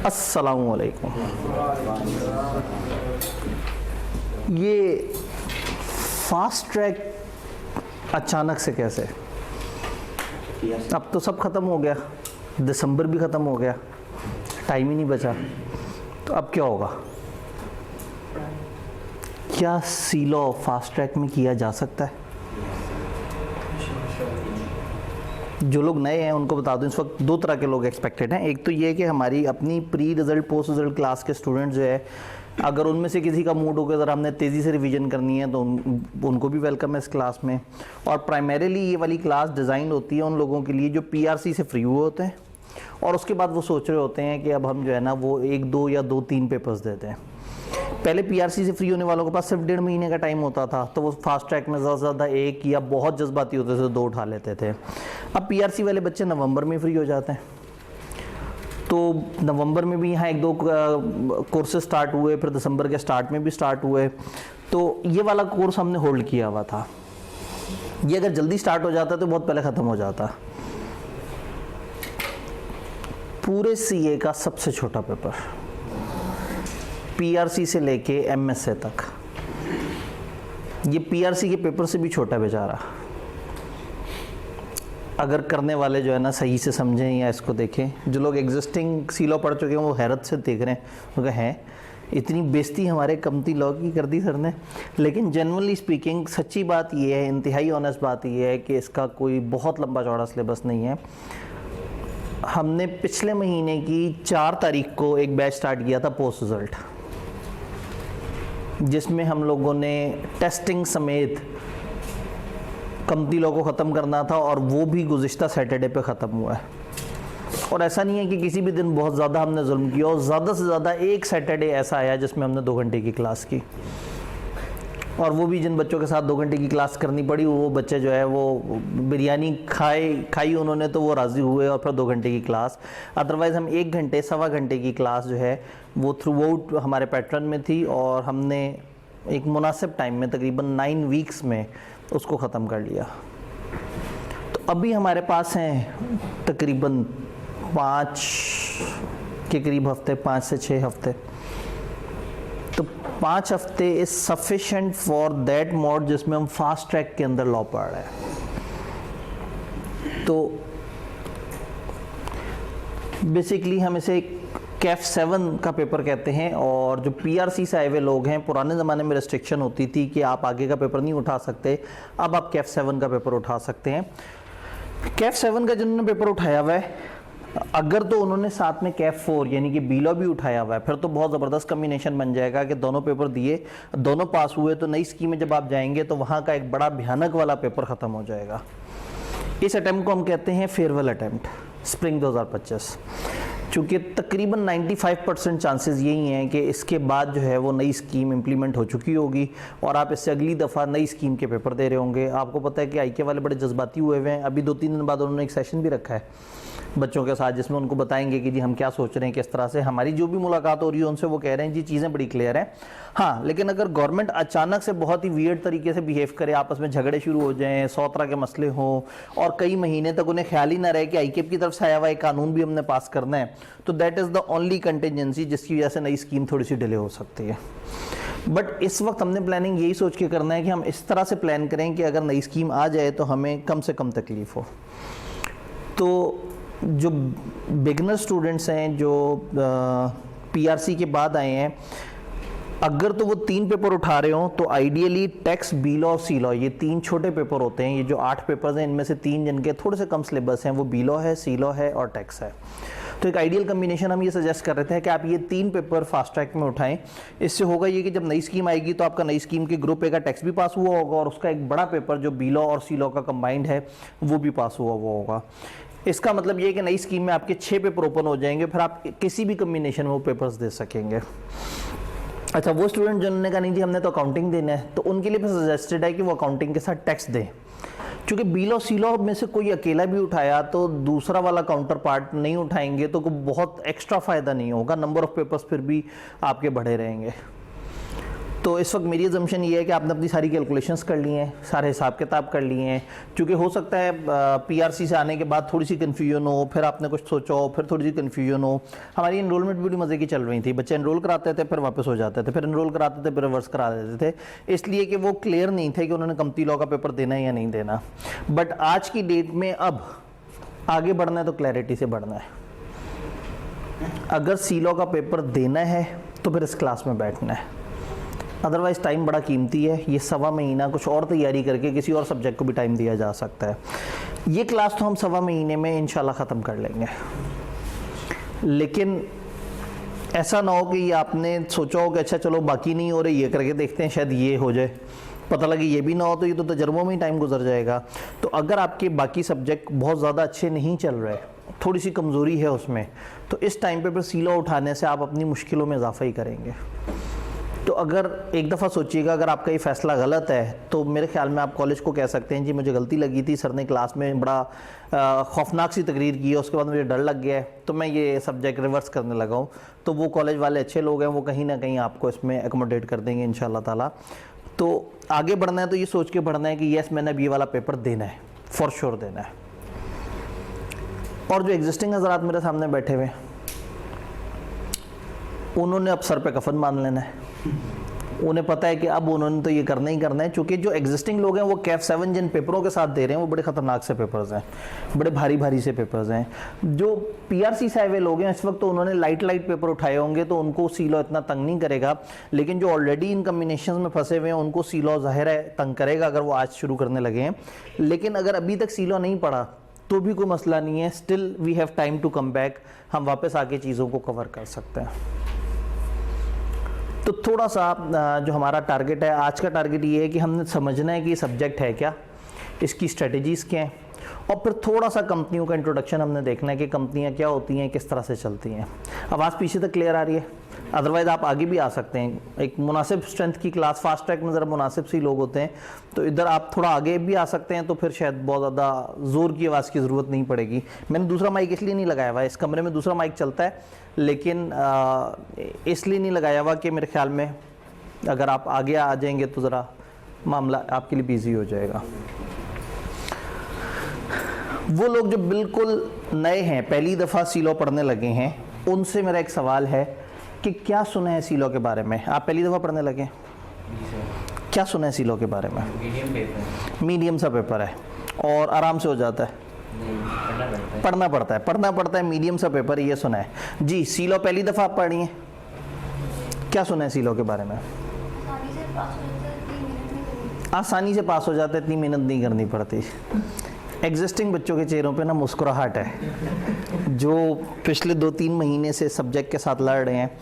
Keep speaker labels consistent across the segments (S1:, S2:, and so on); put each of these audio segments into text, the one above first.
S1: अस्सलामु अलैकुम। ये फास्ट ट्रैक अचानक से कैसे? अब तो सब ख़त्म हो गया, दिसंबर भी ख़त्म हो गया, टाइम ही नहीं बचा, तो अब क्या होगा? क्या सीलो फास्ट ट्रैक में किया जा सकता है? जो लोग नए हैं उनको बता दूं, इस वक्त दो तरह के लोग एक्सपेक्टेड हैं। एक तो ये कि हमारी अपनी pre result post result class के स्टूडेंट जो है, अगर उनमें से किसी का मूड हो गया अगर हमने तेज़ी से रिवीजन करनी है तो उनको भी वेलकम है इस क्लास में। और प्राइमरीली ये वाली क्लास डिज़ाइन होती है उन लोगों के लिए जो पीआरसी से फ्री हुए होते हैं और उसके बाद वो सोच रहे होते हैं कि अब हम जो है ना वो 1, 2 या 2, 3 पेपर्स देते हैं। पहले पीआरसी से फ्री होने वालों के पास सिर्फ 1.5 महीने का टाइम होता था, तो वो फास्ट ट्रैक में ज़्यादा से ज़्यादा 1 या बहुत जज्बाती होते थे 2 उठा लेते थे। अब पीआरसी वाले बच्चे नवंबर में फ्री हो जाते हैं, तो नवंबर में भी यहाँ 1-2 कोर्सेज स्टार्ट हुए, फिर दिसंबर के स्टार्ट में भी स्टार्ट हुए। तो ये वाला कोर्स हमने होल्ड किया हुआ था। ये अगर जल्दी स्टार्ट हो जाता तो बहुत पहले ख़त्म हो जाता। पूरे सीए का सबसे छोटा पेपर, पीआरसी से लेके एमएसए तक, ये पीआरसी के पेपर से भी छोटा बेचारा। अगर करने वाले जो है ना सही से समझें या इसको देखें, जो लोग एग्जिस्टिंग सीलो पढ़ चुके हैं वो हैरत से देख रहे हैं, वो कहें हैं इतनी बेइज्जती हमारे कमती लॉ की कर दी सर ने। लेकिन जनरली स्पीकिंग सच्ची बात ये है, इंतहाई ऑनेस्ट बात ये है कि इसका कोई बहुत लंबा चौड़ा सिलेबस नहीं है। हमने पिछले महीने की 4 तारीख को एक बैच स्टार्ट किया था पोस्ट रिजल्ट, जिसमें हम लोगों ने टेस्टिंग समेत कमती लॉ को ख़त्म करना था और वो भी गुज़िश्ता सैटरडे पे ख़त्म हुआ है। और ऐसा नहीं है कि किसी भी दिन बहुत ज़्यादा हमने जुल्म किया, और ज़्यादा से ज़्यादा एक सैटरडे ऐसा आया जिसमें हमने 2 घंटे की क्लास की, और वो भी जिन बच्चों के साथ 2 घंटे की क्लास करनी पड़ी वो बच्चे जो है वो बिरयानी खाई उन्होंने तो वो राज़ी हुए और फिर 2 घंटे की क्लास। अदरवाइज़ हम 1 घंटे 1.25 घंटे की क्लास जो है वो थ्रू आउट हमारे पैटर्न में थी, और हमने एक मुनासिब टाइम में तकरीबन 9 वीक्स में उसको ख़त्म कर लिया। तो अभी हमारे पास हैं तकरीबन 5 के करीब हफ्ते, 5 से 6 हफ्ते। तो 5 हफ्ते is sufficient for that mode जिसमें हम फास्ट ट्रैक के अंदर लॉ पढ़ रहे हैं। तो बेसिकली हम इसे कैफ 7 का पेपर कहते हैं, और जो पीआरसी से आए हुए लोग हैं, पुराने ज़माने में रिस्ट्रिक्शन होती थी कि आप आगे का पेपर नहीं उठा सकते, अब आप कैफ 7 का पेपर उठा सकते हैं। कैफ 7 का जिन्होंने पेपर उठाया हुआ है, अगर तो उन्होंने साथ में कैफ 4 यानी कि बीलो भी उठाया हुआ है, फिर तो बहुत ज़बरदस्त कम्बिनेशन बन जाएगा कि दोनों पेपर दिए, दोनों पास हुए, तो नई स्कीम में जब आप जाएंगे तो वहाँ का एक बड़ा भयानक वाला पेपर ख़त्म हो जाएगा। इस अटैम्प्ट को हम कहते हैं फेयरवेल अटैम्प्ट, स्प्रिंग 2025। चूँकि तकरीबन 95% चांसेस यही हैं कि इसके बाद जो है वो नई स्कीम इम्प्लीमेंट हो चुकी होगी और आप इससे अगली दफ़ा नई स्कीम के पेपर दे रहे होंगे। आपको पता है कि आईके वाले बड़े जज्बाती हुए हुए हैं। अभी 2-3 दिन बाद उन्होंने एक सेशन भी रखा है बच्चों के साथ, जिसमें उनको बताएंगे कि जी हम क्या सोच रहे हैं, किस तरह से हमारी जो भी मुलाकात हो रही है उनसे वो कह रहे हैं जी चीज़ें बड़ी क्लियर हैं। हाँ, लेकिन अगर गवर्नमेंट अचानक से बहुत ही वियर्ड तरीके से बिहेव करे, आपस में झगड़े शुरू हो जाएं, 100 तरह के मसले हों और कई महीने तक उन्हें ख्याल ही ना रहे कि आईकेप की तरफ से आया हुआ एक कानून भी हमने पास करना है, तो that is the only contingency जिसकी वजह से नई स्कीम थोड़ी सी डिले हो सकती है। बट इस वक्त हमने प्लानिंग यही सोच के करना है कि हम इस तरह से प्लान करें कि अगर नई स्कीम आ जाए तो हमें कम से कम तकलीफ हो। तो जो बिगनर स्टूडेंट्स हैं जो पीआरसी के बाद आए हैं, अगर तो वो 3 पेपर उठा रहे हो तो आइडियली टैक्स, बी लॉ और सी लॉ, ये 3 छोटे पेपर होते हैं। ये जो 8 पेपर्स हैं इनमें से 3 जिनके थोड़े से कम सिलेबस हैं वो बी लॉ है, सी लॉ है और टैक्स है। तो एक आइडियल कम्बिनेशन हम ये सजेस्ट कर रहे थे कि आप ये 3 पेपर फास्ट ट्रैक में उठाएं। इससे होगा ये कि जब नई स्कीम आएगी तो आपका नई स्कीम के ग्रुप ए का टैक्स भी पास हुआ होगा और उसका एक बड़ा पेपर जो बी लॉ और सी लॉ का कंबाइंड है वो भी पास हुआ होगा। इसका मतलब ये कि नई स्कीम में आपके 6 पेपर ओपन हो जाएंगे, फिर आप किसी भी कम्बिनेशन में वो पेपर्स दे सकेंगे। अच्छा, वो स्टूडेंट जिन्होंने कहा नहीं जी हमने तो अकाउंटिंग देना है, तो उनके लिए भी सजेस्टेड है कि वो अकाउंटिंग के साथ टैक्स दें। क्योंकि बी लॉ सी लॉ में से कोई अकेला भी उठाया तो दूसरा वाला काउंटर पार्ट नहीं उठाएंगे तो बहुत एक्स्ट्रा फ़ायदा नहीं होगा, नंबर ऑफ पेपर्स फिर भी आपके बढ़े रहेंगे। तो इस वक्त मेरी अजम्पशन ये है कि आपने अपनी सारी कैलकुलेशंस कर ली हैं, सारे हिसाब किताब कर लिए हैं, क्योंकि हो सकता है पीआरसी से आने के बाद थोड़ी सी कन्फ्यूजन हो, फिर आपने कुछ सोचा हो, फिर थोड़ी सी कन्फ्यूजन हो। हमारी एनरोलमेंट बड़ी मज़े की चल रही थी, बच्चे एनरोल कराते थे फिर वापस हो जाते थे, फिर एनरोल कराते थे फिर रिवर्स करा देते थे, इसलिए कि वो क्लियर नहीं थे कि उन्होंने कंपनी लॉ का पेपर देना है या नहीं देना। बट आज की डेट में अब आगे बढ़ना है तो क्लैरिटी से बढ़ना है। अगर सी लॉ का पेपर देना है तो फिर इस क्लास में बैठना है, अदरवाइज़ टाइम बड़ा कीमती है। ये 1.25 महीना कुछ और तैयारी करके किसी और सब्जेक्ट को भी टाइम दिया जा सकता है। ये क्लास तो हम 1.25 महीने में इंशाल्लाह ख़त्म कर लेंगे, लेकिन ऐसा ना हो कि ये आपने सोचा हो कि अच्छा चलो बाकी नहीं हो रहे, ये करके देखते हैं शायद ये हो जाए, पता लगे ये भी ना हो तो ये तो तजर्बों में ही टाइम गुजर जाएगा। तो अगर आपके बाकी सब्जेक्ट बहुत ज़्यादा अच्छे नहीं चल रहे, थोड़ी सी कमज़ोरी है उसमें, तो इस टाइम पे सी लॉ उठाने से आप अपनी मुश्किलों में इजाफा ही करेंगे। तो अगर एक दफ़ा सोचिएगा, अगर आपका ये फ़ैसला गलत है तो मेरे ख्याल में आप कॉलेज को कह सकते हैं जी मुझे गलती लगी थी, सर ने क्लास में बड़ा खौफनाक सी तकरीर की है, उसके बाद मुझे डर लग गया है तो मैं ये सब्जेक्ट रिवर्स करने लगा हूँ। तो वो कॉलेज वाले अच्छे लोग हैं, वो कहीं ना कहीं आपको इसमें एकोमोडेट कर देंगे इंशाल्लाह ताला। तो आगे बढ़ना है तो ये सोच के बढ़ना है कि यस मैंने अब ये वाला पेपर देना है, फॉर श्योर देना है। और जो एग्जिस्टिंग हज़रात मेरे सामने बैठे हुए, उन्होंने अब सर पे कफन बांध लेना है। उन्हें पता है कि अब उन्होंने तो ये करना ही करना है, क्योंकि जो एग्जिस्टिंग लोग हैं वो कैफ 7 जिन पेपरों के साथ दे रहे हैं वो बड़े ख़तरनाक से पेपर्स हैं, बड़े भारी भारी से पेपर्स हैं। जो पीआरसी से आए हुए लोग हैं इस वक्त तो उन्होंने लाइट पेपर उठाए होंगे तो उनको सी लॉ इतना तंग नहीं करेगा, लेकिन जो ऑलरेडी इन कम्बिनेशन में फंसे हुए हैं उनको सी लॉ ज़ाहिर है तंग करेगा अगर वो आज शुरू करने लगे हैं। लेकिन अगर अभी तक सी लॉ नहीं पढ़ा तो भी कोई मसला नहीं है, still we have time to come back, हम वापस आके चीज़ों को कवर कर सकते हैं। तो थोड़ा सा जो हमारा टारगेट है, आज का टारगेट ये है कि हमने समझना है कि ये सब्जेक्ट है क्या, इसकी स्ट्रेटजीज़ क्या हैं, और फिर थोड़ा सा कंपनियों का इंट्रोडक्शन हमने देखना है कि कंपनियां क्या होती हैं, किस तरह से चलती हैं। आवाज़ पीछे तक क्लियर आ रही है? अदरवाइज़ आप आगे भी आ सकते हैं। एक मुनासिब स्ट्रेंथ की क्लास, फास्ट ट्रैक में ज़रा मुनासिब सी लोग होते हैं, तो इधर आप थोड़ा आगे भी आ सकते हैं, तो फिर शायद बहुत ज़्यादा ज़ोर की आवाज़ की ज़रूरत नहीं पड़ेगी। मैंने दूसरा माइक इसलिए नहीं लगाया हुआ है, इस कमरे में दूसरा माइक चलता है, लेकिन इसलिए नहीं लगाया हुआ कि मेरे ख्याल में अगर आप आगे आ जाएंगे तो ज़रा मामला आपके लिए बिजी हो जाएगा। वो लोग जो बिल्कुल नए हैं, पहली दफ़ा सी लॉ पढ़ने लगे हैं, उनसे मेरा एक सवाल है कि क्या सुना है सी लॉ के बारे में? आप पहली दफ़ा पढ़ने लगे, क्या सुना है सी लॉ के बारे में? मीडियम सा पेपर है और आराम से हो जाता है? पढ़ना पड़ता है, मीडियम सा पेपर, ये सुना है जी। सी लॉ पहली दफ़ा आप पढ़ी हैं, क्या सुना है सी लॉ के बारे में? आसानी से पास हो जाता है, इतनी मेहनत नहीं करनी पड़ती। एग्जिस्टिंग बच्चों के चेहरों पे ना मुस्कुराहट है, जो पिछले 2-3 महीने से सब्जेक्ट के साथ लड़ रहे हैं,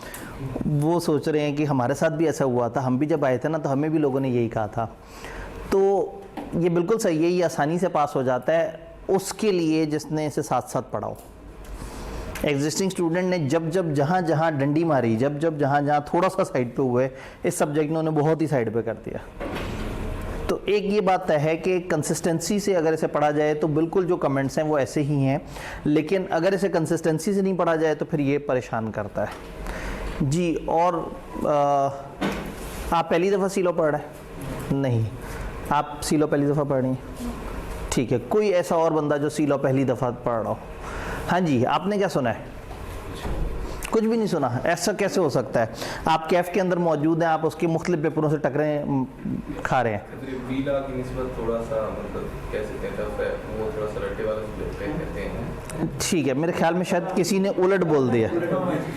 S1: वो सोच रहे हैं कि हमारे साथ भी ऐसा हुआ था, हम भी जब आए थे ना तो हमें भी लोगों ने यही कहा था। तो ये बिल्कुल सही है, ये आसानी से पास हो जाता है उसके लिए जिसने इसे साथ साथ पढ़ा हो। एग्जिस्टिंग स्टूडेंट ने जब जहाँ डंडी मारी, जहाँ थोड़ा सा साइड पे हुए, इस सब्जेक्ट ने उन्हें बहुत ही साइड पे कर दिया। तो एक ये बात है कि कंसिस्टेंसी से अगर इसे पढ़ा जाए तो बिल्कुल जो कमेंट्स हैं वो ऐसे ही हैं, लेकिन अगर इसे कंसिस्टेंसी से नहीं पढ़ा जाए तो फिर ये परेशान करता है जी। और आप पहली दफ़ा सी लॉ पढ़ रहे हैं? नहीं, आप सी लॉ पहली दफ़ा पढ़ रही हैं, ठीक है। कोई ऐसा और बंदा जो सी लॉ पहली दफ़ा पढ़ रहा हो? हाँ जी, आपने क्या सुना है? कुछ भी नहीं सुना? ऐसा कैसे हो सकता है? आप कैफ के अंदर मौजूद हैं, आप उसके मुख्तलिफ पेपरों से टकरें खा रहे हैं।
S2: बीला की निस्बत थोड़ा सा मतलब कैसे कहते हैं वो थोड़ा सा रट्टे वाला कहते हैं।
S1: ठीक है, मेरे ख्याल में शायद किसी ने उलट बोल दिया।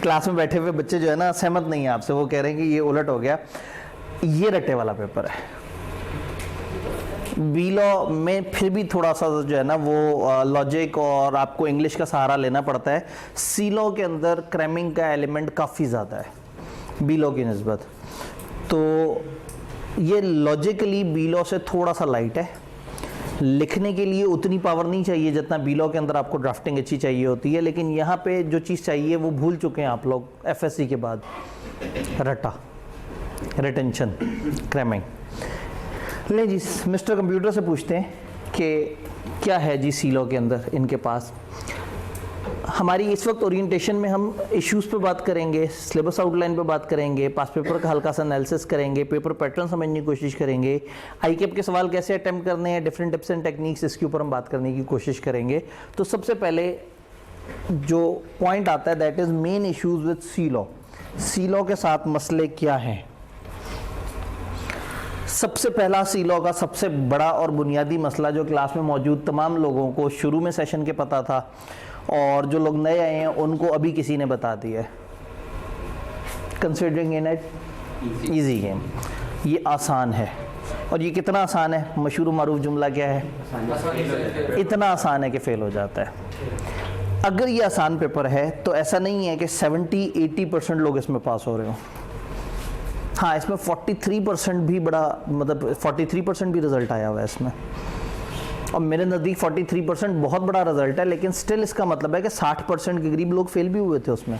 S1: क्लास में बैठे हुए बच्चे जो है ना सहमत नहीं है आपसे, वो कह रहे हैं कि ये उलट हो गया, ये रट्टे वाला पेपर है। बी लॉ में फिर भी थोड़ा सा जो है ना वो लॉजिक और आपको इंग्लिश का सहारा लेना पड़ता है। सी लॉ के अंदर क्रैमिंग का एलिमेंट काफ़ी ज़्यादा है बी लॉ की निस्बत, तो ये लॉजिकली बी लॉ से थोड़ा सा लाइट है। लिखने के लिए उतनी पावर नहीं चाहिए जितना बी लॉ के अंदर आपको ड्राफ्टिंग अच्छी चाहिए होती है, लेकिन यहाँ पे जो चीज़ चाहिए वो भूल चुके हैं आप लोग एफएससी के बाद, रटा, रिटेंशन, क्रैमिंग। ले जी, मिस्टर कंप्यूटर से पूछते हैं कि क्या है जी सी लॉ के अंदर इनके पास। हमारी इस वक्त ओरिएंटेशन में हम इश्यूज पे बात करेंगे, सिलेबस आउटलाइन पे बात करेंगे, पास पेपर का हल्का सा एनालिसिस करेंगे, पेपर पैटर्न समझने की कोशिश करेंगे, आईकेप के सवाल कैसे अटेम्प्ट करने हैं, डिफरेंट टिप्स एंड टेक्निक्स, इसके ऊपर हम बात करने की कोशिश करेंगे। तो सबसे पहले जो पॉइंट आता है that is main issues with sea law. Sea law के साथ मसले क्या हैं? सबसे पहला सी लॉ का सबसे बड़ा और बुनियादी मसला जो क्लास में मौजूद तमाम लोगों को शुरू में सेशन के पता था और जो लोग नए आए हैं उनको अभी किसी ने बता दिया है, considering in it easy game. ये आसान है। और ये कितना आसान है? मशहूर मारूफ जुमला क्या है? इतना आसान है कि फेल हो जाता है। अगर ये आसान पेपर है तो ऐसा नहीं है कि 70-80% लोग इसमें पास हो रहे हो। हाँ, इसमें 43% भी बड़ा, मतलब 43% भी रिजल्ट आया हुआ है इसमें, और मेरे नज़दीक 43% बहुत बड़ा रिजल्ट है, लेकिन स्टिल इसका मतलब है कि 60% के करीब लोग फेल भी हुए थे उसमें।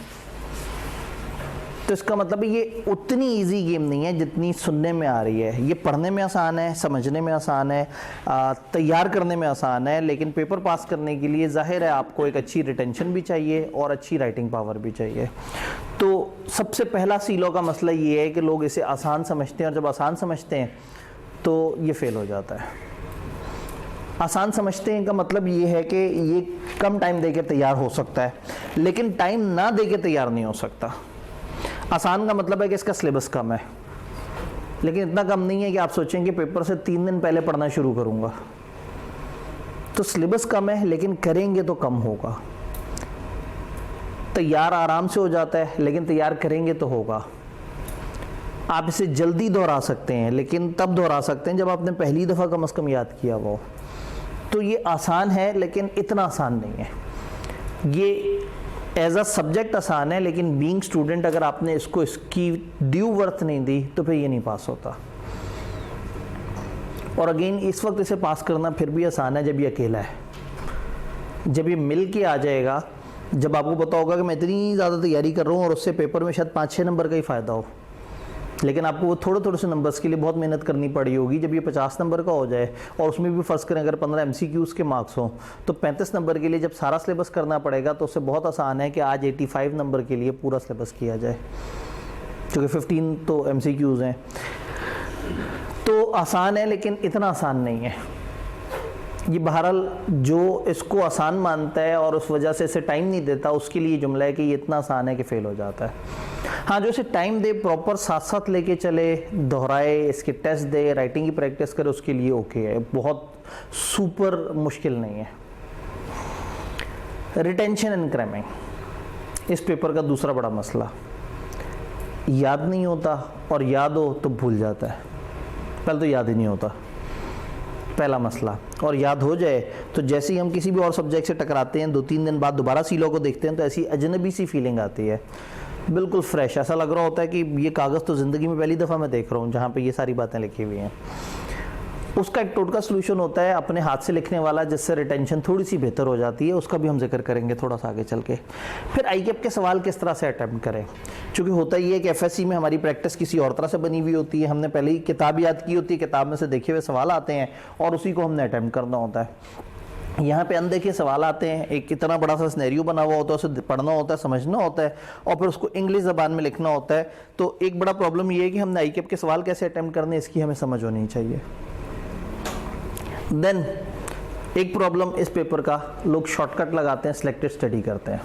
S1: तो इसका मतलब ये उतनी इजी गेम नहीं है जितनी सुनने में आ रही है। ये पढ़ने में आसान है, समझने में आसान है, तैयार करने में आसान है, लेकिन पेपर पास करने के लिए जाहिर है आपको एक अच्छी रिटेंशन भी चाहिए और अच्छी राइटिंग पावर भी चाहिए। तो सबसे पहला सी लॉ का मसला ये है कि लोग इसे आसान समझते हैं, और जब आसान समझते हैं तो ये फेल हो जाता है। आसान समझते हैं का मतलब ये है कि ये कम टाइम देके तैयार हो सकता है, लेकिन टाइम ना देके तैयार नहीं हो सकता। आसान का मतलब है कि इसका सिलेबस कम है, लेकिन इतना कम नहीं है कि आप सोचेंगे पेपर से 3 दिन पहले पढ़ना शुरू करूंगा। तो सिलेबस कम है, लेकिन करेंगे तो कम होगा। तैयार आराम से हो जाता है, लेकिन तैयार करेंगे तो होगा। आप इसे जल्दी दोहरा सकते हैं, लेकिन तब दोहरा सकते हैं जब आपने पहली दफ़ा कम से कम याद किया वो। तो ये आसान है, लेकिन इतना आसान नहीं है। ये एज अ सब्जेक्ट आसान है, लेकिन बीइंग स्टूडेंट अगर आपने इसको इसकी ड्यू वर्थ नहीं दी तो फिर ये नहीं पास होता। और अगेन इस वक्त इसे पास करना फिर भी आसान है जब ये अकेला है। जब ये मिल के आ जाएगा, जब आपको पता होगा कि मैं इतनी ज़्यादा तैयारी कर रहा हूँ और उससे पेपर में शायद 5-6 नंबर का ही फ़ायदा हो, लेकिन आपको वो थोड़े से नंबर्स के लिए बहुत मेहनत करनी पड़ी होगी। जब ये 50 नंबर का हो जाए और उसमें भी फ़र्ज़ करें अगर 15 MCQs के मार्क्स हों, तो 35 नंबर के लिए जब सारा सिलेबस करना पड़ेगा तो उससे बहुत आसान है कि आज 85 नंबर के लिए पूरा सिलेबस किया जाए, क्योंकि 15 तो MCQs हैं। तो आसान है, लेकिन इतना आसान नहीं है। ये बहरहाल जो इसको आसान मानता है और उस वजह से इसे टाइम नहीं देता, उसके लिए जुमला है कि ये इतना आसान है कि फेल हो जाता है। हाँ, जो इसे टाइम दे, प्रॉपर साथ साथ लेके चले, दोहराए, इसके टेस्ट दे, राइटिंग की प्रैक्टिस करे, उसके लिए ओके है, बहुत सुपर मुश्किल नहीं है। रिटेंशन एंड क्रैमिंग इस पेपर का दूसरा बड़ा मसला। याद नहीं होता, और याद हो तो भूल जाता है। पहले तो याद ही नहीं होता, पहला मसला। और याद हो जाए तो जैसे ही हम किसी भी और सब्जेक्ट से टकराते हैं, 2-3 दिन बाद दोबारा सी लॉ को देखते हैं तो ऐसी अजनबी सी फीलिंग आती है, बिल्कुल फ्रेश। ऐसा लग रहा होता है कि ये कागज़ तो ज़िंदगी में पहली दफ़ा मैं देख रहा हूँ जहाँ पे ये सारी बातें लिखी हुई हैं। उसका एक टोटका सोल्यूशन होता है अपने हाथ से लिखने वाला, जिससे रिटेंशन थोड़ी सी बेहतर हो जाती है। उसका भी हम जिक्र करेंगे थोड़ा सा आगे चल के। फिर आईकेप के सवाल किस तरह से अटैम्प्ट करें, क्योंकि होता ही है कि एफएससी में हमारी प्रैक्टिस किसी और तरह से बनी हुई होती है। हमने पहले ही किताब याद की होती है, किताब में से देखे हुए सवाल आते हैं और उसी को हमने अटैम्प्ट करना होता है। यहाँ पे अनदेखे सवाल आते हैं, एक इतना बड़ा सा सिनेरियो बना हुआ होता है, उसे पढ़ना होता है, समझना होता है, और फिर उसको इंग्लिश ज़बान में लिखना होता है। तो एक बड़ा प्रॉब्लम ये है कि हमने आईकेप के सवाल कैसे अटैम्प्ट करने, इसकी हमें समझ होनी चाहिए। देन एक प्रॉब्लम इस पेपर का, लोग शॉर्टकट लगाते हैं, सिलेक्टेड स्टडी करते हैं।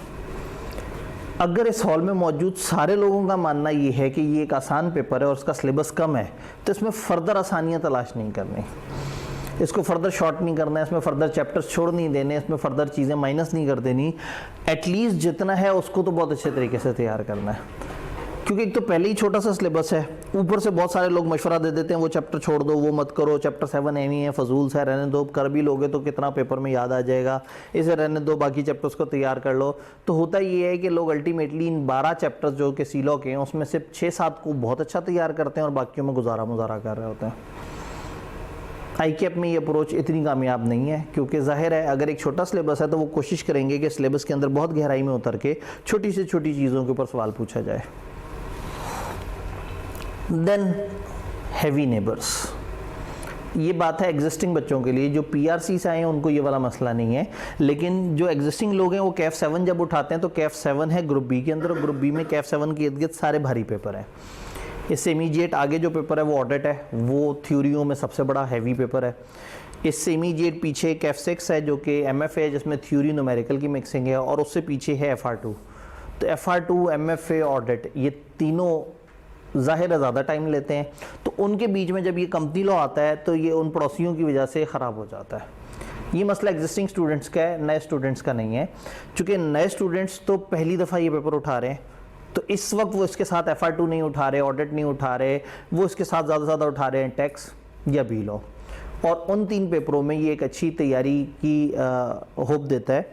S1: अगर इस हॉल में मौजूद सारे लोगों का मानना ये है कि ये एक आसान पेपर है और उसका सिलेबस कम है, तो इसमें फर्दर आसानियाँ तलाश नहीं करनी, इसको फर्दर शॉर्ट नहीं करना है, इसमें फर्दर चैप्टर्स छोड़ नहीं देने, इसमें फर्दर चीज़ें माइनस नहीं कर देनी। एटलीस्ट जितना है उसको तो बहुत अच्छे तरीके से तैयार करना है, क्योंकि एक तो पहले ही छोटा सा सिलेबस है, ऊपर से बहुत सारे लोग मशवरा दे देते हैं वो चैप्टर छोड़ दो, वो मत करो, चैप्टर 7 एम ही है, फजूल सा, रहने दो, कर भी लोगे तो कितना पेपर में याद आ जाएगा, इसे रहने दो, बाकी चैप्टर्स को तैयार कर लो। तो होता ये है कि लोग अल्टीमेटली इन 12 चैप्टर्स जो कि सी लॉ के हैं उसमें से 6-7 को बहुत अच्छा तैयार करते हैं और बाकियों में गुजारा मुजारा कर रहे होते हैं। आईकेप में ये अप्रोच इतनी कामयाब नहीं है, क्योंकि जाहिर है अगर एक छोटा सिलेबस है तो वो कोशिश करेंगे कि सिलेबस के अंदर बहुत गहराई में उतर के छोटी से छोटी चीज़ों के ऊपर सवाल पूछा जाए। देन हैवी नेबर्स, ये बात है एग्जिस्टिंग बच्चों के लिए। जो पीआरसी से आए हैं उनको ये वाला मसला नहीं है, लेकिन जो एग्जिस्टिंग लोग हैं वो कैफ 7 जब उठाते हैं तो कैफ 7 है ग्रुप बी के अंदर, और ग्रुप बी में कैफ 7 के इर्द गिर्द सारे भारी पेपर हैं। इससे इमीडिएट आगे जो पेपर है वो ऑडिट है, वो थ्योरियों में सबसे बड़ा हैवी पेपर है। इससे इमीडिएट पीछे कैफ 6 है जो कि एमएफए है, जिसमें थ्योरी न्यूमेरिकल की मिक्सिंग है, और उससे पीछे है एफआर2। तो एफआर2, एमएफए, ऑडिट, ये तीनों ज़ाहिर है ज़्यादा टाइम लेते हैं। तो उनके बीच में जब ये कंपनी लॉ आता है तो ये उन पड़ोसियों की वजह से ख़राब हो जाता है। ये मसला एग्जिस्टिंग स्टूडेंट्स का है, नए स्टूडेंट्स का नहीं है। चूँकि नए स्टूडेंट्स तो पहली दफ़ा ये पेपर उठा रहे हैं, तो इस वक्त वो इसके साथ एफआर2 नहीं उठा रहे, ऑडिट नहीं उठा रहे, वो इसके साथ ज़्यादा से ज़्यादा उठा रहे हैं टैक्स या बी लॉ। और उन 3 पेपरों में ये एक अच्छी तैयारी की होप देता है।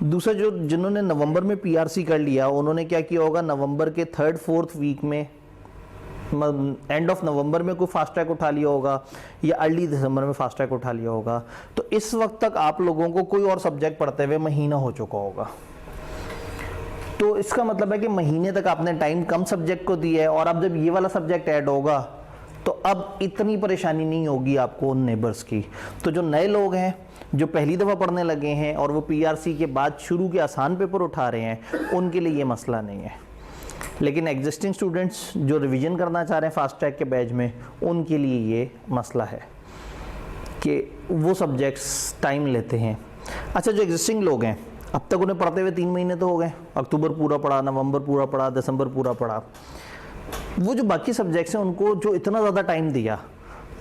S1: दूसरा, जो जिन्होंने नवंबर में पीआरसी कर लिया उन्होंने क्या किया होगा, नवंबर के 3rd-4th वीक में, एंड ऑफ नवंबर में कोई फास्ट ट्रैक उठा लिया होगा या अर्ली दिसंबर में फास्ट ट्रैक उठा लिया होगा। तो इस वक्त तक आप लोगों को कोई और सब्जेक्ट पढ़ते हुए महीना हो चुका होगा। तो इसका मतलब है कि महीने तक आपने टाइम कम सब्जेक्ट को दिया है, और अब जब ये वाला सब्जेक्ट ऐड होगा तो अब इतनी परेशानी नहीं होगी आपको उन नेबर्स की। तो जो नए लोग हैं जो पहली दफ़ा पढ़ने लगे हैं और वो पीआरसी के बाद शुरू के आसान पेपर उठा रहे हैं, उनके लिए ये मसला नहीं है। लेकिन एग्जिस्टिंग स्टूडेंट्स जो रिवीजन करना चाह रहे हैं फास्ट ट्रैक के बैच में, उनके लिए ये मसला है कि वो सब्जेक्ट्स टाइम लेते हैं। अच्छा, जो एग्जिस्टिंग लोग हैं अब तक उन्हें पढ़ते हुए 3 महीने तो हो गए, अक्टूबर पूरा पढ़ा, नवंबर पूरा पढ़ा, दिसंबर पूरा पढ़ा। वो जो बाकी सब्जेक्ट्स हैं उनको जो इतना ज़्यादा टाइम दिया,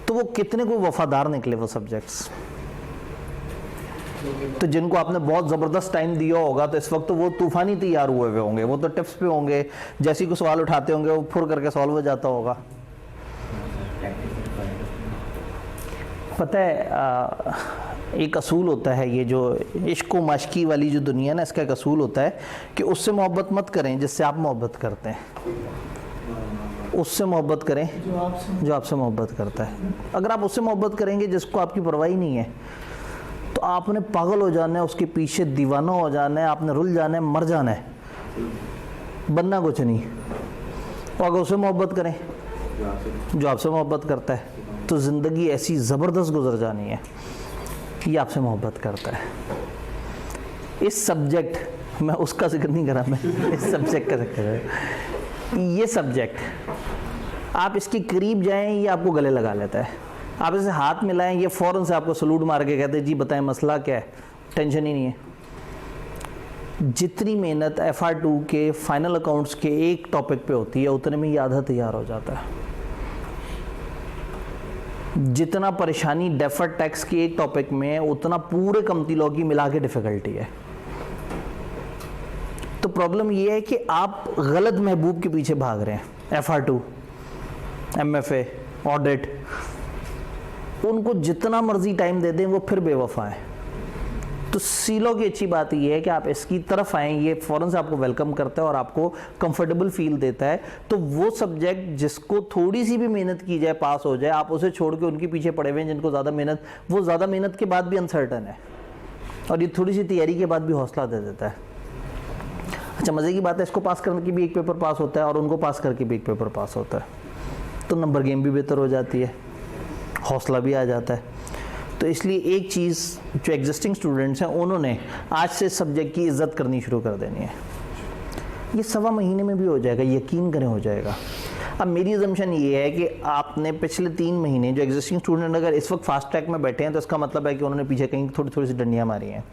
S1: तो वो कितने को वफादार निकले वो सब्जेक्ट्स। तो जिनको आपने बहुत ज़बरदस्त टाइम दिया होगा तो इस वक्त तो वो तूफानी तैयार हुए होंगे, वो तो टिप्स पे होंगे, जैसे ही कोई सवाल उठाते होंगे वो फुर करके सॉल्व हो जाता होगा। पता है एक असूल होता है, ये जो इश्क व माशकी वाली जो दुनिया है ना, इसका एक असूल होता है कि उससे मोहब्बत मत करें जिससे आप मोहब्बत करते हैं, उससे मोहब्बत करें जो आपसे मोहब्बत करता है। अगर आप उससे मोहब्बत करेंगे जिसको आपकी परवाह ही नहीं है, तो आपने पागल हो जाना है, उसके पीछे दीवाना हो जाना है, आपने रुल जाना है, मर जाना है, बनना कुछ नहीं। और अगर उससे मोहब्बत करें जो आपसे मोहब्बत करता है, तो ज़िंदगी ऐसी ज़बरदस्त गुजर जानी है। ये आपसे मोहब्बत करता है। इस सब्जेक्ट, मैं उसका जिक्र नहीं करा, मैं इस सब्जेक्ट का जिक्र है। ये सब्जेक्ट आप इसके करीब जाएं, ये आपको गले लगा लेता है। आप इसे हाथ मिलाएं, ये फ़ौरन से आपको सलूट मार के कहते हैं जी बताएं मसला क्या है, टेंशन ही नहीं है। जितनी मेहनत FR2 के फाइनल अकाउंट्स के एक टॉपिक पे होती है, उतने में ये आधा तैयार हो जाता है। जितना परेशानी डेफर्ड टैक्स के एक टॉपिक में है, उतना पूरे कंपनी लॉ की मिला के डिफ़िकल्टी है। तो प्रॉब्लम ये है कि आप गलत महबूब के पीछे भाग रहे हैं। FR2, MFA, ऑडिट, उनको जितना मर्जी टाइम दे दें वो फिर बेवफा है। तो सीलो की अच्छी बात ये है कि आप इसकी तरफ आएँ, ये फ़ौरन से आपको वेलकम करता है और आपको कंफर्टेबल फील देता है। तो वो सब्जेक्ट जिसको थोड़ी सी भी मेहनत की जाए पास हो जाए, आप उसे छोड़ के उनके पीछे पड़े हुए हैं जिनको ज़्यादा मेहनत, वो ज़्यादा मेहनत के बाद भी अनसर्टन है, और ये थोड़ी सी तैयारी के बाद भी हौसला दे देता है। अच्छा, मज़े की बात है, इसको पास करने की भी एक पेपर पास होता है और उनको पास करके भी एक पेपर पास होता है, तो नंबर गेम भी बेहतर हो जाती है, हौसला भी आ जाता है। तो इसलिए एक चीज़ जो एग्जिस्टिंग स्टूडेंट्स हैं उन्होंने आज से सब्जेक्ट की इज़्ज़त करनी शुरू कर देनी है। ये 1.25 महीने में भी हो जाएगा, यकीन करें हो जाएगा। अब मेरी अजम्पशन ये है कि आपने पिछले 3 महीने, जो एग्जिस्टिंग स्टूडेंट अगर इस वक्त फास्ट ट्रैक में बैठे हैं तो इसका मतलब है कि उन्होंने पीछे कहीं थोड़ी सी डंडियाँ मारी हैं,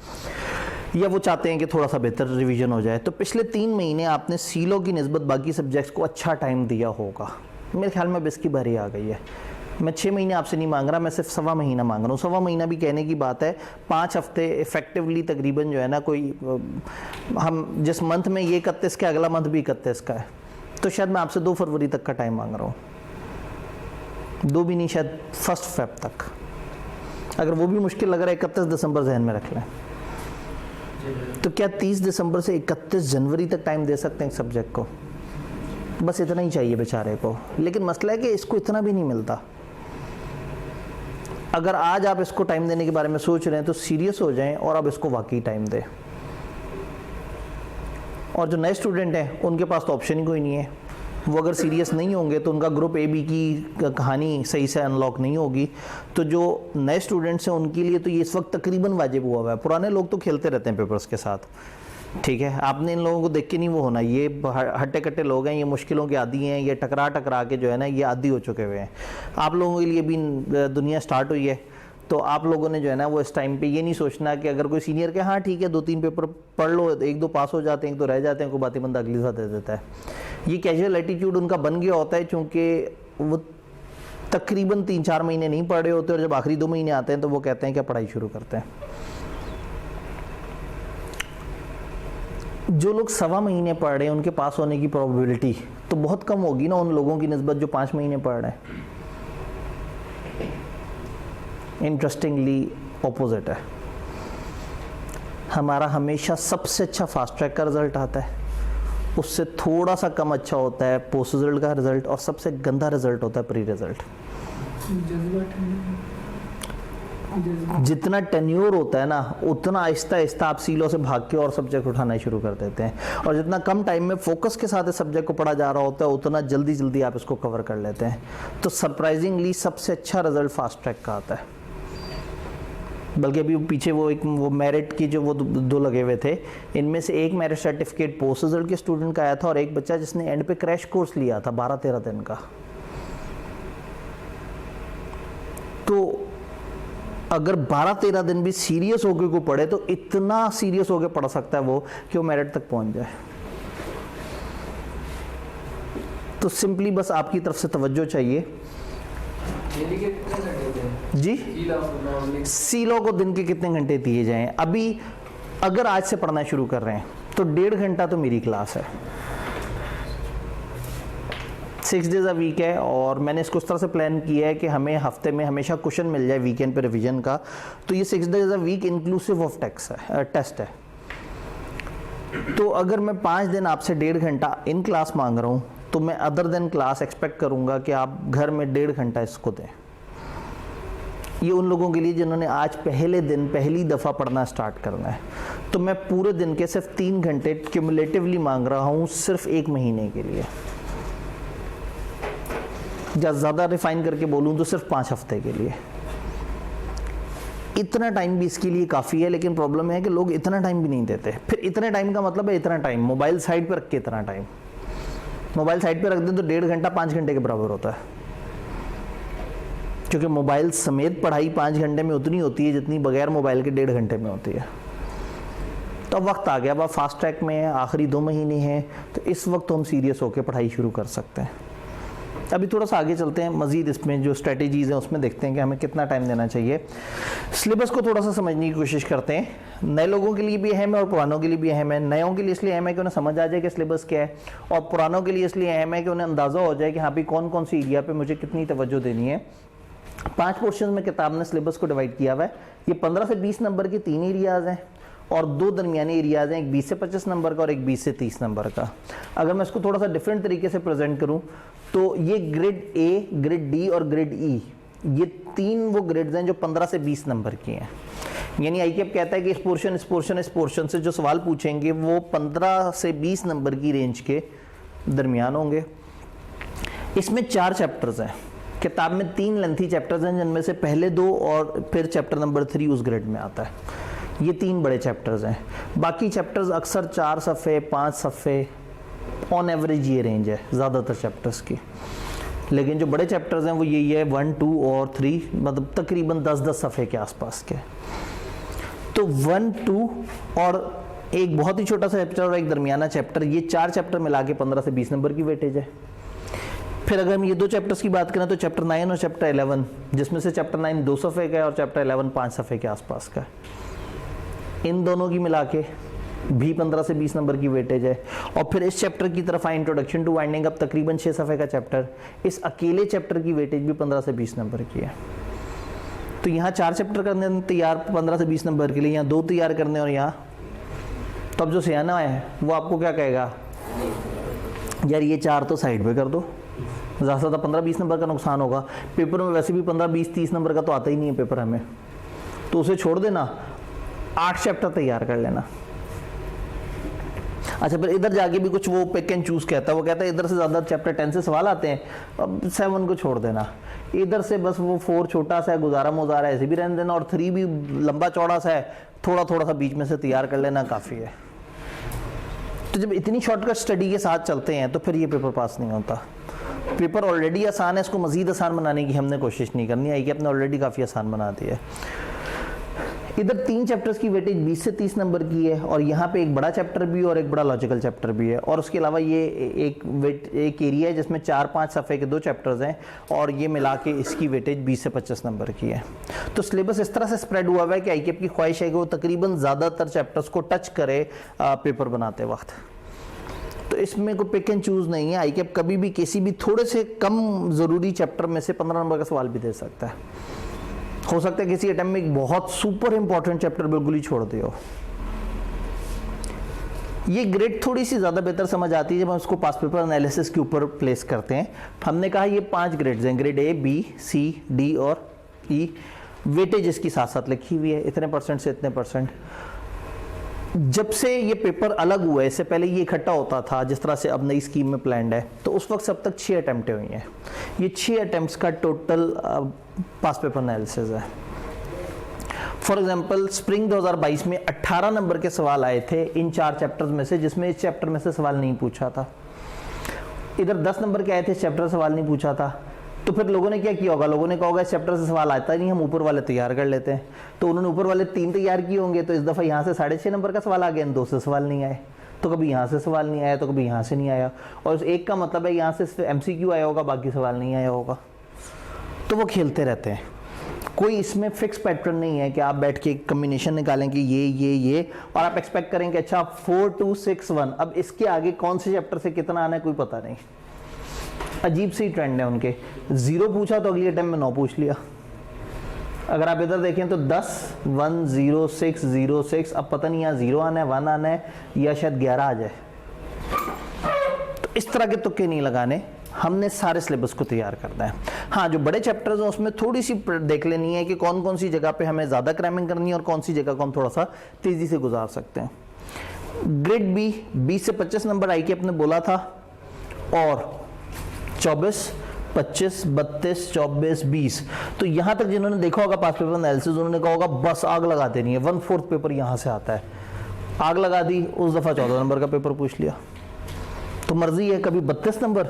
S1: या वो चाहते हैं कि थोड़ा सा बेहतर रिवीजन हो जाए। तो पिछले 3 महीने आपने सीलो की निस्बत बाकी सब्जेक्ट्स को अच्छा टाइम दिया होगा। मेरे ख्याल में अब इसकी बारी आ गई है। मैं 6 महीने आपसे नहीं मांग रहा, मैं सिर्फ 1.25 महीना मांग रहा हूँ। 1.25 महीना भी कहने की बात है, 5 हफ्ते इफेक्टिवली तकरीबन जो है ना, कोई हम जिस मंथ में ये 31 का, अगला मंथ भी 31 का है, तो शायद मैं आपसे 2 फरवरी तक का टाइम मांग रहा हूँ, 2 भी नहीं, शायद 1 फेब तक। अगर वो भी मुश्किल लग रहा है, 31 दिसंबर जहन में रख लें। तो क्या 30 दिसंबर से 31 जनवरी तक टाइम दे सकते हैं एक सब्जेक्ट को? बस इतना ही चाहिए बेचारे को। लेकिन मसला है कि इसको इतना भी नहीं मिलता। अगर आज आप इसको टाइम देने के बारे में सोच रहे हैं तो सीरियस हो जाएं और अब इसको वाकई टाइम दें। और जो नए स्टूडेंट हैं उनके पास तो ऑप्शन ही कोई नहीं है, वो अगर सीरियस नहीं होंगे तो उनका ग्रुप ए बी की कहानी सही से अनलॉक नहीं होगी। तो जो नए स्टूडेंट्स हैं उनके लिए तो ये इस वक्त तकरीबन वाजिब हुआ हुआ है। पुराने लोग तो खेलते रहते हैं पेपर्स के साथ, ठीक है, आपने इन लोगों को देख के नहीं वो होना। ये हट्टे कट्टे लोग हैं, ये मुश्किलों के आदी हैं, ये टकरा टकरा के जो है ना ये आदी हो चुके हुए हैं। आप लोगों के लिए भी दुनिया स्टार्ट हुई है, तो आप लोगों ने जो है ना वो इस टाइम पे ये नहीं सोचना कि अगर कोई सीनियर के हाँ ठीक है 2-3 पेपर पढ़ लो, 1-2 पास हो जाते हैं, 1-2 रह जाते हैं, कोई बातें बंदा अगली बार दे देता है। ये कैजुअल एटीट्यूड उनका बन गया होता है, चूँकि वो तकरीबन 3-4 महीने नहीं पढ़ रहे होते और जब आखिरी 2 महीने आते हैं तो वो कहते हैं कि पढ़ाई शुरू करते हैं। जो लोग 1.25 महीने पढ़ रहे हैं उनके पास होने की प्रोबेबिलिटी तो बहुत कम होगी ना उन लोगों की निस्बत जो 5 महीने पढ़ रहे हैं। इंटरेस्टिंगली ऑपोजिट है। हमारा हमेशा सबसे अच्छा फास्ट ट्रैक का रिजल्ट आता है, उससे थोड़ा सा कम अच्छा होता है पोस्ट रिजल्ट का रिजल्ट, और सबसे गंदा रिजल्ट होता है प्री रिजल्ट। जितना टेन्योर होता है ना उतना आहिस्ता आहिस्ता आप सीलों से भाग के और सब्जेक्ट उठाना शुरू कर देते हैं, और जितना कम टाइम में फोकस के साथ इस सब्जेक्ट को पढ़ा जा रहा होता है उतना जल्दी जल्दी आप इसको कवर कर लेते हैं। तो सरप्राइजिंगली सबसे अच्छा रिजल्ट फास्ट ट्रैक का आता है। बल्कि अभी पीछे वो मेरिट की जो वो दो लगे हुए थे, इनमें से एक मेरिट सर्टिफिकेट पोस्ट रिजल्ट के स्टूडेंट का आया था और एक बच्चा जिसने एंड पे क्रैश कोर्स लिया था 12-13 दिन का। तो अगर 12-13 दिन भी सीरियस होकर को पढ़े तो इतना सीरियस होकर पढ़ सकता है वो कि वो मेरिट तक पहुंच जाए। तो सिंपली बस आपकी तरफ से तवज्जो चाहिए जी। सीलो को दिन के कितने घंटे दिए जाएं? अभी अगर आज से पढ़ना शुरू कर रहे हैं तो 1.5 घंटा तो मेरी क्लास है, 6 डेज अ वीक है, और मैंने इसको इस तरह से प्लान किया है कि हमें हफ्ते में हमेशा क्वेश्चन मिल जाए वीकेंड पे रिवीजन का। तो ये 6 days a week inclusive of test है। तो अगर मैं 5 दिन आपसे 1.5 घंटा इन क्लास मांग रहा हूँ तो मैं अदर देन क्लास एक्सपेक्ट करूँगा कि आप घर में 1.5 घंटा इसको दें। ये उन लोगों के लिए जिन्होंने आज पहले दिन पहली दफ़ा पढ़ना स्टार्ट करना है। तो मैं पूरे दिन के सिर्फ 3 घंटे क्यूमुलेटिवली मांग रहा हूँ सिर्फ 1 महीने के लिए, या ज़्यादा रिफाइन करके बोलूँ तो सिर्फ 5 हफ्ते के लिए। इतना टाइम भी इसके लिए काफ़ी है, लेकिन प्रॉब्लम है कि लोग इतना टाइम भी नहीं देते। फिर इतने टाइम का मतलब है इतना टाइम मोबाइल साइड पर रख के, इतना टाइम मोबाइल साइड पे रख दें तो 1.5 घंटा 5 घंटे के बराबर होता है, क्योंकि मोबाइल समेत पढ़ाई 5 घंटे में उतनी होती है जितनी बगैर मोबाइल के 1.5 घंटे में होती है। तो अब वक्त आ गया, अब आप फास्ट ट्रैक में है, आखिरी 2 महीने हैं, तो इस वक्त तो हम सीरियस होकर पढ़ाई शुरू कर सकते हैं। अभी थोड़ा सा आगे चलते हैं, मज़ीद इसमें जो स्ट्रेटजीज़ हैं उसमें देखते हैं कि हमें कितना टाइम देना चाहिए। सिलेबस को थोड़ा सा समझने की कोशिश करते हैं। नए लोगों के लिए भी अहम है और पुरानों के लिए भी अहम है। नयों के लिए इसलिए अहम है कि उन्हें समझ आ जाए कि सिलेबस क्या है, और पुरानों के लिए इसलिए अहम है कि उन्हें अंदाज़ा हो जाए कि हाँ भी कौन कौन सी एरिया पर मुझे कितनी तवज्जो देनी है। 5 पोर्शन में किताब ने सिलेबस को डिवाइड किया हुआ है। ये 15 से 20 नंबर के 3 एरियाज़ हैं और 2 दरमियानी एरियाज़ हैं, एक 20 से 25 नंबर का और एक 20 से 30 नंबर का। अगर मैं इसको थोड़ा सा डिफरेंट तरीके से प्रेजेंट करूं तो ये ग्रेड ए, ग्रेड डी और ग्रेड ई, ये 3 वो ग्रेड्स हैं जो 15 से 20 नंबर की हैं। यानी आईकेएप कहता है कि इस पोर्शन से जो सवाल पूछेंगे वो 15 से 20 नंबर की रेंज के दरमियान होंगे। इसमें 4 चैप्टर्स हैं। किताब में 3 लेंथी चैप्टर्स हैं, जिनमें से पहले 2 और फिर चैप्टर नंबर 3 उस ग्रेड में आता है। ये 3 बड़े चैप्टर्स हैं। बाकी चैप्टर्स अक्सर 4 सफ़े 5 सफ़े ऑन एवरेज ये रेंज है ज़्यादातर चैप्टर्स की। लेकिन जो बड़े चैप्टर्स हैं वो यही है 1, 2 और 3, मतलब तकरीबन 10-10 सफ़े के आसपास के। तो 1, 2 और एक बहुत ही छोटा सा चैप्टर और एक दरमियाना चैप्टर, ये 4 चैप्टर मिला के 15 से 20 नंबर की वेटेज है। फिर अगर हम ये 2 चैप्टर्स की बात करें तो चैप्टर 9 और चैप्टर 11, जिसमें से चैप्टर 9 2 सफ़े का है और चैप्टर 11 5 सफ़े के आसपास का है। इन दोनों की मिला के भी 15 से 20 नंबर की वेटेज है। और फिर इस चैप्टर की तरफ आए, इंट्रोडक्शन टू वाइंडिंग अप, तकरीबन 6 सफ़े का चैप्टर, इस अकेले चैप्टर की वेटेज भी 15 से 20 नंबर की है। तो यहाँ 4 चैप्टर करने तैयार 15 से 20 नंबर के लिए, यहाँ 2 तैयार करने, और यहाँ तो अब जो सियाना है वो आपको क्या कहेगा, यार ये 4 तो साइड पे कर दो, ज़्यादा से ज़्यादा 15-20 नंबर का नुकसान होगा। पेपर में वैसे भी 15-20-30 नंबर का तो आता ही नहीं है पेपर हमें, तो उसे छोड़ देना, 8 चैप्टर तैयार कर लेना। अच्छा, फिर इधर जाके भी कुछ वो पिक एंड चूज कहता है, वो कहता है इधर से ज़्यादा चैप्टर 10 से सवाल आते हैं, अब 7 को छोड़ देना, इधर से बस वो 4 छोटा सा है, गुजारा मुजारा ऐसे भी रहने देना, और 3 भी लंबा चौड़ा सा है, थोड़ा थोड़ा सा बीच में से तैयार कर लेना काफ़ी है। तो जब इतनी शॉर्टकट स्टडी के साथ चलते हैं तो फिर ये पेपर पास नहीं होता। पेपर ऑलरेडी आसान है, इसको मज़ीद आसान बनाने की हमने कोशिश नहीं करनी है, कि अपने ऑलरेडी काफ़ी आसान बना दिया है। इधर 3 चैप्टर्स की वेटेज 20 से 30 नंबर की है, और यहाँ पे एक बड़ा चैप्टर भी है और एक बड़ा लॉजिकल चैप्टर भी है, और उसके अलावा ये एक एरिया है जिसमें 4-5 सफ़े के 2 चैप्टर्स हैं, और ये मिला के इसकी वेटेज 20 से 25 नंबर की है। तो सिलेबस इस तरह से स्प्रेड हुआ है कि आईकेएफ की ख्वाहिश है कि वो तकरीबन ज़्यादातर चैप्टर्स को टच करे पेपर बनाते वक्त। तो इसमें कोई पिक एंड चूज़ नहीं है, आईकेएफ कभी भी किसी भी थोड़े से कम ज़रूरी चैप्टर में से 15 नंबर का सवाल भी दे सकता है। हो सकता है किसी अटेम्प्ट में एक बहुत सुपर इंपॉर्टेंट चैप्टर बिल्कुल ही छोड़ दियो। ये ग्रेड थोड़ी सी ज़्यादा बेहतर समझ आती है जब हम उसको पास पेपर एनालिसिस के ऊपर प्लेस करते हैं। हमने कहा ये 5 ग्रेड्स हैं, grade A, B, C, D और ई। वेटेज इसकी साथ साथ लिखी हुई है, इतने परसेंट से इतने परसेंट। जब से ये पेपर अलग हुआ है, इससे पहले ये इकट्ठा होता था जिस तरह से अब नई स्कीम में प्लान्ड है, तो उस वक्त सब तक 6 अटैम्प्टें हुई हैं। ये 6 अटैम्प्ट्स का टोटल पास पेपर एनालिसिस है। फॉर एग्जांपल स्प्रिंग 2022 में 18 नंबर के सवाल आए थे इन 4 चैप्टर्स में से, जिसमें इस चैप्टर में से सवाल नहीं पूछा था। इधर 10 नंबर के आए थे, इस चैप्टर से सवाल नहीं पूछा था। तो फिर लोगों ने क्या किया होगा, लोगों ने कहा होगा इस चैप्टर से सवाल आता नहीं, हम ऊपर वाले तैयार कर लेते हैं। तो उन्होंने ऊपर वाले 3 तैयार किए होंगे, तो इस दफ़ा यहाँ से 6.5 नंबर का सवाल आ गया, इन 2 से सवाल नहीं आए। तो कभी यहाँ से सवाल नहीं आया, तो कभी यहाँ से नहीं आया, और उस एक का मतलब है यहाँ से MCQ आया होगा, बाकी सवाल नहीं आया होगा। तो वो खेलते रहते हैं, कोई इसमें फिक्स पैटर्न नहीं है कि आप बैठ के एक कम्बिनेशन निकालें कि ये और आप एक्सपेक्ट करें कि अच्छा 4 2 6 1, अब इसके आगे कौन से चैप्टर से कितना आना है कोई पता नहीं। अजीब सी ट्रेंड है उनके। 0 पूछा तो अगले टाइम में 9 पूछ लिया। अगर आप इधर देखें तो 10 1 0 6 0 6, अब पता नहीं यहाँ 0 आना है, 1 आना है, या शायद 11 आ जाए। तो इस तरह के तुक्के नहीं लगाने, हमने सारे सिलेबस को तैयार करना है। हाँ, जो बड़े चैप्टर्स हैं उसमें थोड़ी सी देख लेनी है कि कौन कौन सी जगह पे हमें ज़्यादा क्रैमिंग करनी है और कौन सी जगह को हम थोड़ा सा तेज़ी से गुजार सकते हैं। ग्रेड बी 20 से 25 नंबर आईकेएफ ने बोला था, और 24 25 32 24 20। तो यहाँ तक जिन्होंने देखा होगा पास पेपर एनालिसिस, उन्होंने कहा होगा बस आग लगा देनी है, 1/4 पेपर यहाँ से आता है। आग लगा दी, उस दफ़ा 14 नंबर का पेपर पूछ लिया। तो मर्जी है, कभी 32 नंबर,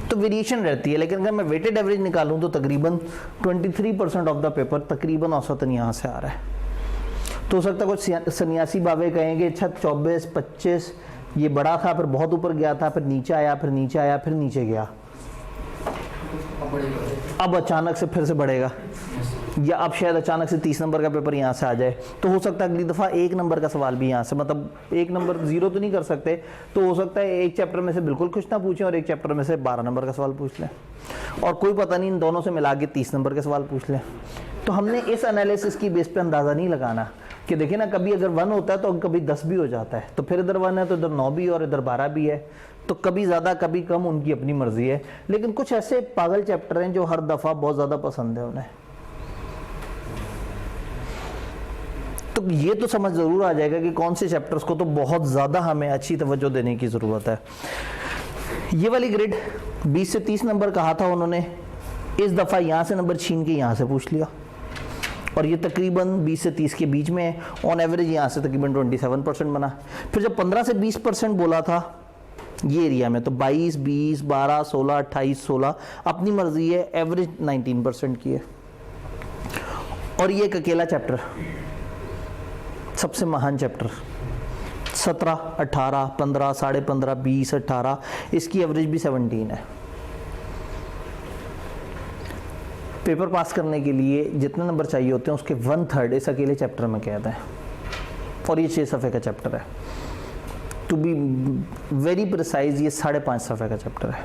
S1: तो वेरिएशन रहती है। लेकिन अगर मैं वेटेड एवरेज निकालूं तो तकरीबन 23% ऑफ द पेपर तकरीबन औसतन यहाँ से आ रहा है। तो हो सकता है कुछ सन्यासी बाबे कहेंगे अच्छा 24 25 ये बड़ा था, फिर बहुत ऊपर गया था, फिर नीचे आया, फिर नीचे आया, फिर नीचे गया, अब अचानक से फिर से बढ़ेगा, या अब शायद अचानक से 30 नंबर का पेपर यहाँ से आ जाए। तो हो सकता है अगली दफ़ा 1 नंबर का सवाल भी यहाँ से, मतलब 1 नंबर 0 तो नहीं कर सकते, तो हो सकता है एक चैप्टर में से बिल्कुल कुछ ना पूछें और एक चैप्टर में से 12 नंबर का सवाल पूछ लें, और कोई पता नहीं इन दोनों से मिला के 30 नंबर के सवाल पूछ लें। तो हमने इस एनालिसिस की बेस पे अंदाज़ा नहीं लगाना कि देखिए ना, कभी अगर 1 होता है तो कभी 10 भी हो जाता है, तो फिर इधर 1 है तो इधर 9 भी और इधर 12 भी है, तो कभी ज़्यादा कभी कम, उनकी अपनी मर्जी है। लेकिन कुछ ऐसे पागल चैप्टर हैं जो हर दफ़ा बहुत ज़्यादा पसंद है उन्हें, तो ये तो समझ ज़रूर आ जाएगा कि कौन से चैप्टर्स को तो बहुत ज़्यादा हमें अच्छी तवज्जो देने की ज़रूरत है। ये वाली ग्रेड 20 से 30 नंबर कहा था उन्होंने, इस दफ़ा यहाँ से नंबर छीन के यहाँ से पूछ लिया, और ये तकरीबन 20 से 30 के बीच में है। ऑन एवरेज यहाँ से तकरीबन 27% बना। फिर जब 15 से 20% बोला था ये एरिया में, तो 22 20 12 16 28 16 अपनी मर्जी है, एवरेज 19% की है। और ये एक अकेला चैप्टर, सबसे महान चैप्टर, 17 18 15 15.5 20 18, इसकी एवरेज भी 17 है। पेपर पास करने के लिए जितने नंबर चाहिए होते हैं उसके 1/3 इस अकेले चैप्टर में कहते हैं, और ये 6 सफ़े का चैप्टर है। टू बी वेरी प्रिसाइज ये 5.5 सफ़े का चैप्टर है।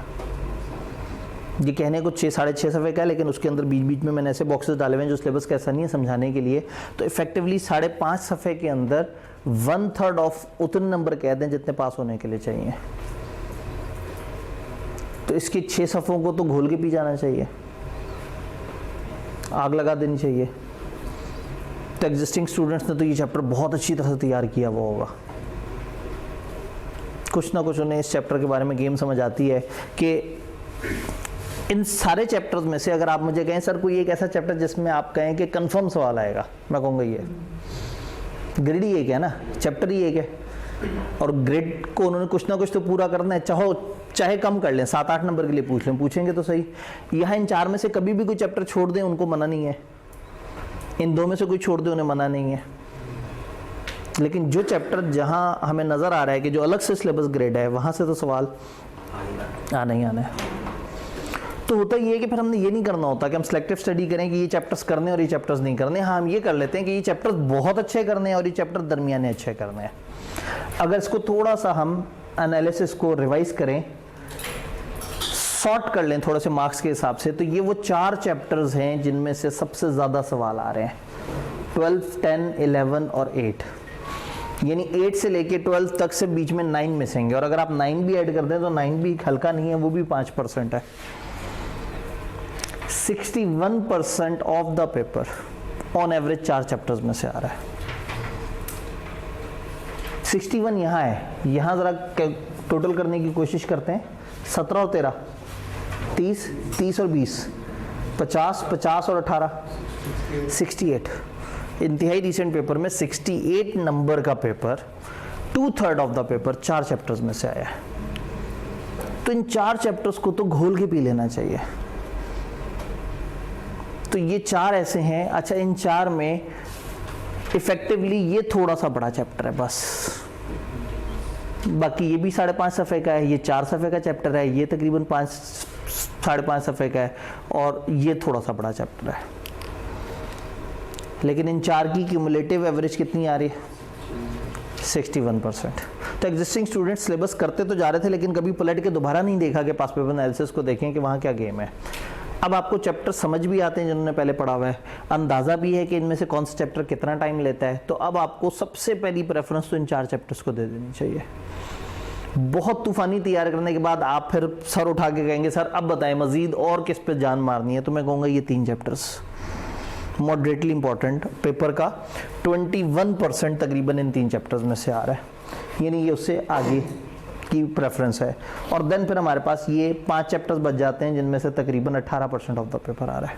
S1: ये कहने को 6 साढ़े 6 सफ़े का है, लेकिन उसके अंदर बीच बीच में मैंने ऐसे बॉक्सेस डाले हुए हैं जो सिलेबस कैसा नहीं है समझाने के लिए। तो इफेक्टिवली 5.5 सफ़े के अंदर 1/3 ऑफ उतने नंबर कह दें जितने पास होने के लिए चाहिए। तो इसके 6 सफ़ों को तो घोल के पी जाना चाहिए, आग लगा देनी चाहिए। तो एग्जिस्टिंग स्टूडेंट्स ने तो ये चैप्टर बहुत अच्छी तरह से तैयार किया हुआ होगा। कुछ ना कुछ उन्हें इस चैप्टर के बारे में गेम समझ आती है कि इन सारे चैप्टर्स में से अगर आप मुझे कहें सर कोई एक ऐसा चैप्टर जिसमें आप कहें कि कंफर्म सवाल आएगा, मैं कहूँगा ये ग्रेड ही एक है ना, चैप्टर ही एक है, और ग्रेड को उन्होंने कुछ ना कुछ तो पूरा करना है, चाहे कम कर लें, 7-8 नंबर के लिए पूछ लें, पूछेंगे तो सही। यहाँ इन 4 में से कभी भी कोई चैप्टर छोड़ दें उनको मना नहीं है, इन 2 में से कोई छोड़ दे उन्हें मना नहीं है। लेकिन जो चैप्टर जहाँ हमें नज़र आ रहा है कि जो अलग से सिलेबस ग्रेड है वहाँ से तो सवाल आना ही आना है। तो होता ये है कि फिर हमने ये नहीं करना होता कि हम सिलेक्टिव स्टडी करें कि ये चैप्टर्स करने और ये चैप्टर्स नहीं करने। हाँ, हम ये कर लेते हैं कि ये चैप्टर्स बहुत अच्छे करने हैं और ये चैप्टर दरमियाने अच्छे करने हैं। अगर इसको थोड़ा सा हम एनालिसिस को रिवाइज करें, सॉर्ट कर लें थोड़े से मार्क्स के हिसाब से, तो ये वो 4 चैप्टर्स हैं जिनमें से सबसे ज़्यादा सवाल आ रहे हैं, 12, 10, 11 और 8। यानी 8 से लेके 12 तक से बीच में 9 मिसेंगे, और अगर आप 9 भी ऐड कर दें तो 9 भी हल्का नहीं है, वो भी 5% है। 61% of the paper on average 4 chapters में से आ रहा है। 61 यहाँ है, यहाँ ज़रा टोटल करने की कोशिश करते हैं, 17 और 13, 30, 30 और 20, 50, 50 और 18, 68। इंतहाई रिसेंट पेपर में 68 नंबर का paper, 2/3 of the paper 4 chapters में से आया है। तो इन 4 चैप्टर्स को तो घोल के पी लेना चाहिए। तो ये 4 ऐसे हैं। अच्छा, इन 4 में इफेक्टिवली ये थोड़ा सा बड़ा चैप्टर है बस, बाकी ये भी 5.5 सफ़े का है, ये 4 सफ़े का चैप्टर है, ये तकरीबन 5-5.5 सफ़े का है, और ये थोड़ा सा बड़ा चैप्टर है। लेकिन इन 4 की क्यूमुलेटिव एवरेज कितनी आ रही है? 61%। तो एग्जिस्टिंग स्टूडेंट्स सिलेबस करते तो जा रहे थे, लेकिन कभी पलट के दोबारा नहीं देखा कि पास पेपर एनालिसिस को देखें कि वहाँ क्या गेम है। अब आपको चैप्टर समझ भी आते हैं जिन्होंने पहले पढ़ा हुआ है, अंदाज़ा भी है कि इनमें से कौन सा चैप्टर कितना टाइम लेता है। तो अब आपको सबसे पहली प्रेफरेंस तो इन 4 चैप्टर्स को दे देनी चाहिए। बहुत तूफानी तैयार करने के बाद आप फिर सर उठा के कहेंगे सर अब बताएं मजीद और किस पे जान मारनी है, तो मैं कहूँगा ये 3 चैप्टर्स मॉडरेटली इंपॉर्टेंट पेपर का 21% तकरीबन इन 3 चैप्टर्स में से आ रहा है, यानी ये उससे आगे की प्रेफरेंस है। और देन फिर हमारे पास ये 5 चैप्टर्स बच जाते हैं जिनमें से तकरीबन 18% ऑफ द पेपर आ रहा है।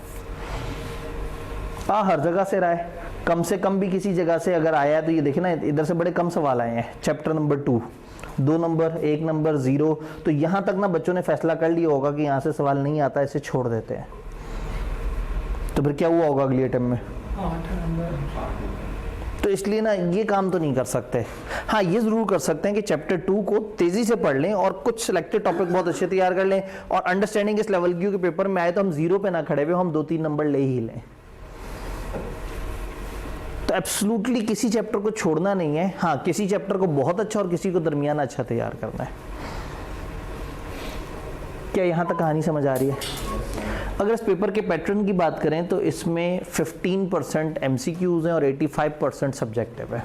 S1: हर जगह से रहा है, कम से कम भी किसी जगह से अगर आया है तो ये देखिए ना, इधर से बड़े कम सवाल आए हैं। चैप्टर नंबर 2 2 नंबर, 1 नंबर, 0, तो यहाँ तक ना बच्चों ने फैसला कर लिया होगा कि यहाँ से सवाल नहीं आता, इसे छोड़ देते हैं। तो फिर क्या हुआ होगा अगले अटेम्प्ट में? तो इसलिए ना ये काम तो नहीं कर सकते। हाँ, ये ज़रूर कर सकते हैं कि चैप्टर 2 को तेज़ी से पढ़ लें और कुछ सिलेक्टेड टॉपिक बहुत अच्छे तैयार कर लें, और अंडरस्टैंडिंग इस लेवल की कि पेपर में आए तो हम 0 पे ना खड़े हुए, हम 2-3 नंबर ले ही लें। तो एब्सोल्युटली किसी चैप्टर को छोड़ना नहीं है। हाँ, किसी चैप्टर को बहुत अच्छा और किसी को दरमियाना अच्छा तैयार करना है। क्या यहाँ तक कहानी समझ आ रही है? अगर इस पेपर के पैटर्न की बात करें तो इसमें 15% MCQs हैं और 85% सब्जेक्टिव है।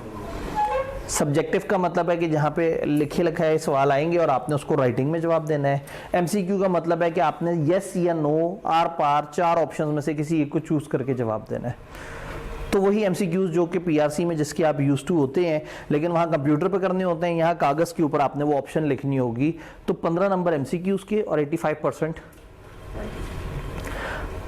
S1: सब्जेक्टिव का मतलब है कि जहाँ पे लिखे लिखाए सवाल आएंगे और आपने उसको राइटिंग में जवाब देना है। MCQ का मतलब है कि आपने यस या नो, आर पार 4 ऑप्शंस में से किसी एक को चूज करके जवाब देना है। तो वही MCQs जो कि PRC में जिसके आप यूज टू होते हैं, लेकिन वहाँ कंप्यूटर पे करने होते हैं, यहाँ कागज़ के ऊपर आपने वो ऑप्शन लिखनी होगी। तो 15 नंबर MCQs के और 85%।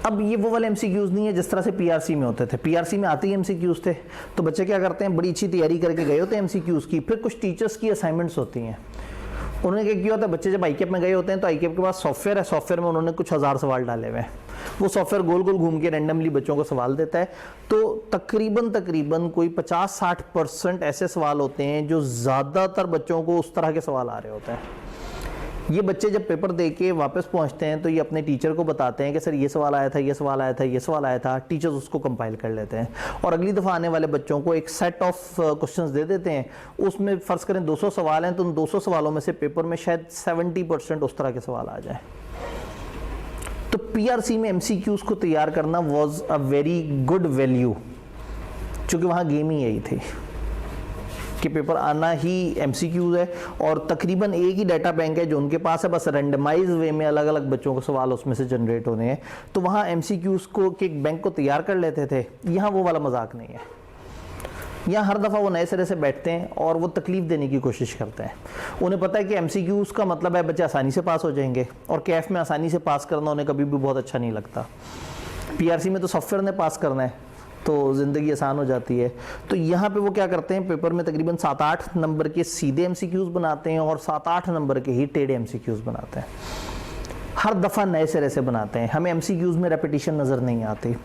S1: अब ये वो वाले MCQs नहीं है जिस तरह से PRC में होते थे। PRC में आते ही MCQs थे, तो बच्चे क्या करते हैं, बड़ी अच्छी तैयारी करके गए होते हैं MCQs की, फिर कुछ टीचर्स की असाइनमेंट्स होती हैं। उन्होंने क्या किया होता है, बच्चे जब ICAP में गए होते हैं तो ICAP के पास सॉफ्टवेयर है, सॉफ्टवेयर में उन्होंने कुछ 1000 सवाल डाले हुए हैं। वो सॉफ्टवेयर गोल गोल घूम के रैंडमली बच्चों को सवाल देता है। तो तकरीबन कोई 50-60% ऐसे सवाल होते हैं जो ज़्यादातर बच्चों को उस तरह के सवाल आ रहे होते हैं। ये बच्चे जब पेपर दे के वापस पहुंचते हैं तो ये अपने टीचर को बताते हैं कि सर ये सवाल आया था, ये सवाल आया था, ये सवाल आया था। टीचर्स उसको कंपाइल कर लेते हैं और अगली दफ़ा आने वाले बच्चों को एक सेट ऑफ क्वेश्चंस दे देते हैं। उसमें फ़र्ज़ करें 200 सवाल हैं, तो उन 200 सवालों में से पेपर में शायद 70% उस तरह के सवाल आ जाए। तो PRC में MCQs को तैयार करना was a very good value, चूँकि वहाँ गेम ही यही थी कि पेपर आना ही MCQs है और तकरीबन एक ही डाटा बैंक है जो उनके पास है, बस रैंडमाइज वे में अलग अलग बच्चों को सवाल उसमें से जनरेट होने हैं। तो वहाँ MCQs को के एक बैंक को तैयार कर लेते थे। यहाँ वो वाला मजाक नहीं है। यहाँ हर दफ़ा वो नए सिरे से बैठते हैं और वो तकलीफ देने की कोशिश करते हैं। उन्हें पता है कि MCQs का मतलब है बच्चे आसानी से पास हो जाएंगे, और कैफ में आसानी से पास करना उन्हें कभी भी बहुत अच्छा नहीं लगता। PRC में तो सॉफ्टवेयर ने पास करना है तो ज़िंदगी आसान हो जाती है। तो यहाँ पे वो क्या करते हैं, पेपर में तकरीबन 7-8 नंबर के सीधे MCQs बनाते हैं और 7-8 नंबर के ही टेढ़े MCQs बनाते हैं। हर दफ़ा नए सिरे से बनाते हैं, हमें MCQs में रेपिटेशन नज़र नहीं आती।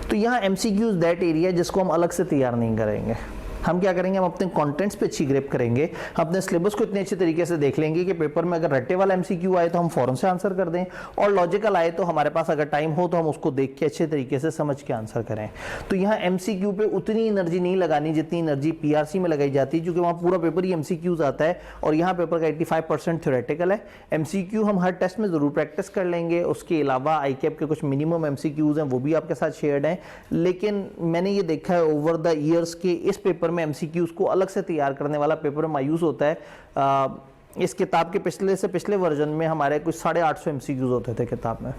S1: तो यहाँ MCQs दैट एरिया जिसको हम अलग से तैयार नहीं करेंगे। हम क्या करेंगे, हम अपने कंटेंट्स पे अच्छी ग्रिप करेंगे, अपने सिलेबस को इतने अच्छे तरीके से देख लेंगे कि पेपर में अगर रट्टे वाला MCQ आए तो हम फ़ौरन से आंसर कर दें, और लॉजिकल आए तो हमारे पास अगर टाइम हो तो हम उसको देख के अच्छे तरीके से समझ के आंसर करें। तो यहाँ MCQ पे उतनी एनर्जी नहीं लगानी जितनी एनर्जी PRC में लगाई जाती है, क्योंकि वहाँ पूरा पेपर ही MCQs आता है और यहाँ पेपर का 85% थ्योरेटिकल है। MCQ हम हर टेस्ट में ज़रूर प्रैक्टिस कर लेंगे, उसके अलावा ICAP के कुछ मिनिमम MCQs हैं वो भी आपके साथ शेयर्ड हैं। लेकिन मैंने ये देखा है ओवर द ईयर्स के इस पेपर में MCQs को अलग से तैयार करने वाला पेपर मायूस होता है। इस किताब के पिछले वर्जन में हमारे कुछ 850 MCQs होते थे किताब में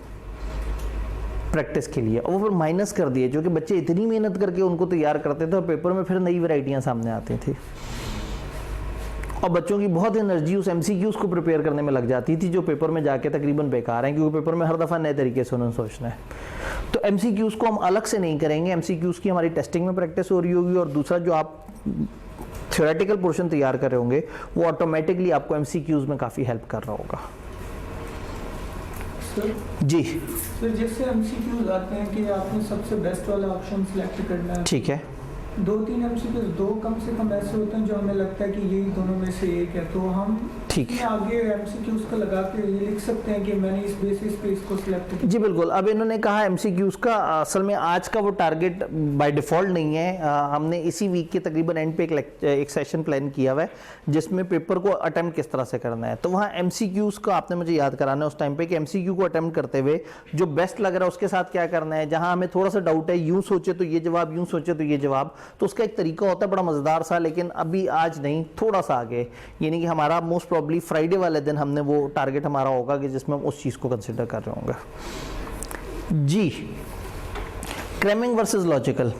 S1: प्रैक्टिस के लिए, और वो फिर माइनस कर दिए, जो कि बच्चे इतनी मेहनत करके उनको तैयार करते थे और पेपर में फिर नई वैरायटियां सामने आती थी और बच्चों की बहुत एनर्जी उस MCQs को प्रिपेयर करने में लग जाती थी, जो पेपर में जाके तकरीबन बेकार हैं, क्योंकि पेपर में हर दफ़ा नए तरीके से उन्होंने सोचना है। तो MCQs को हम अलग से नहीं करेंगे, MCQs की हमारी टेस्टिंग में प्रैक्टिस हो रही होगी, और दूसरा जो आप थ्योरेटिकल पोर्शन तैयार कर रहे होंगे वो ऑटोमेटिकली आपको MCQs में काफ़ी हेल्प कर रहा होगा। जी
S3: सर, जैसे MCQs आते हैं कि आपने सबसे बेस्ट वाला ऑप्शन सिलेक्ट करना है,
S1: ठीक है।
S3: 2-3 MCQs, 2 कम से कम ऐसे होते हैं जो हमें लगता है कि यही दोनों में से एक है, तो हम
S1: ठीक है
S3: आगे MCQs को लगा के ये लिख सकते हैं कि मैंने इस बेसिस पे इसको सिलेक्ट किया।
S1: जी बिल्कुल। अब इन्होंने कहा MCQs का असल में आज का वो टारगेट बाय डिफ़ॉल्ट नहीं है। हमने इसी वीक के तकरीबन एंड पे एक सेशन प्लान किया हुआ है जिसमें पेपर को अटेम्प्ट किस तरह से करना है। तो वहाँ MCQs का आपने मुझे याद कराना है उस टाइम पे कि MCQ को अटेम्प्ट करते हुए जो बेस्ट लग रहा है उसके साथ क्या करना है। जहाँ हमें थोड़ा सा डाउट है, यूँ सोचे तो ये जवाब, यूँ सोचे तो ये जवाब, तो उसका एक तरीका होता है बड़ा मज़ेदार सा, लेकिन अभी आज नहीं, थोड़ा सा आगे, यानी कि हमारा मोस्ट प्रॉब्ली फ्राइडे वाले दिन हमने वो टारगेट हमारा होगा कि जिसमें हम उस चीज़ को कंसिडर कर रहे होंगे। जी, क्रैमिंग वर्सेस लॉजिकल।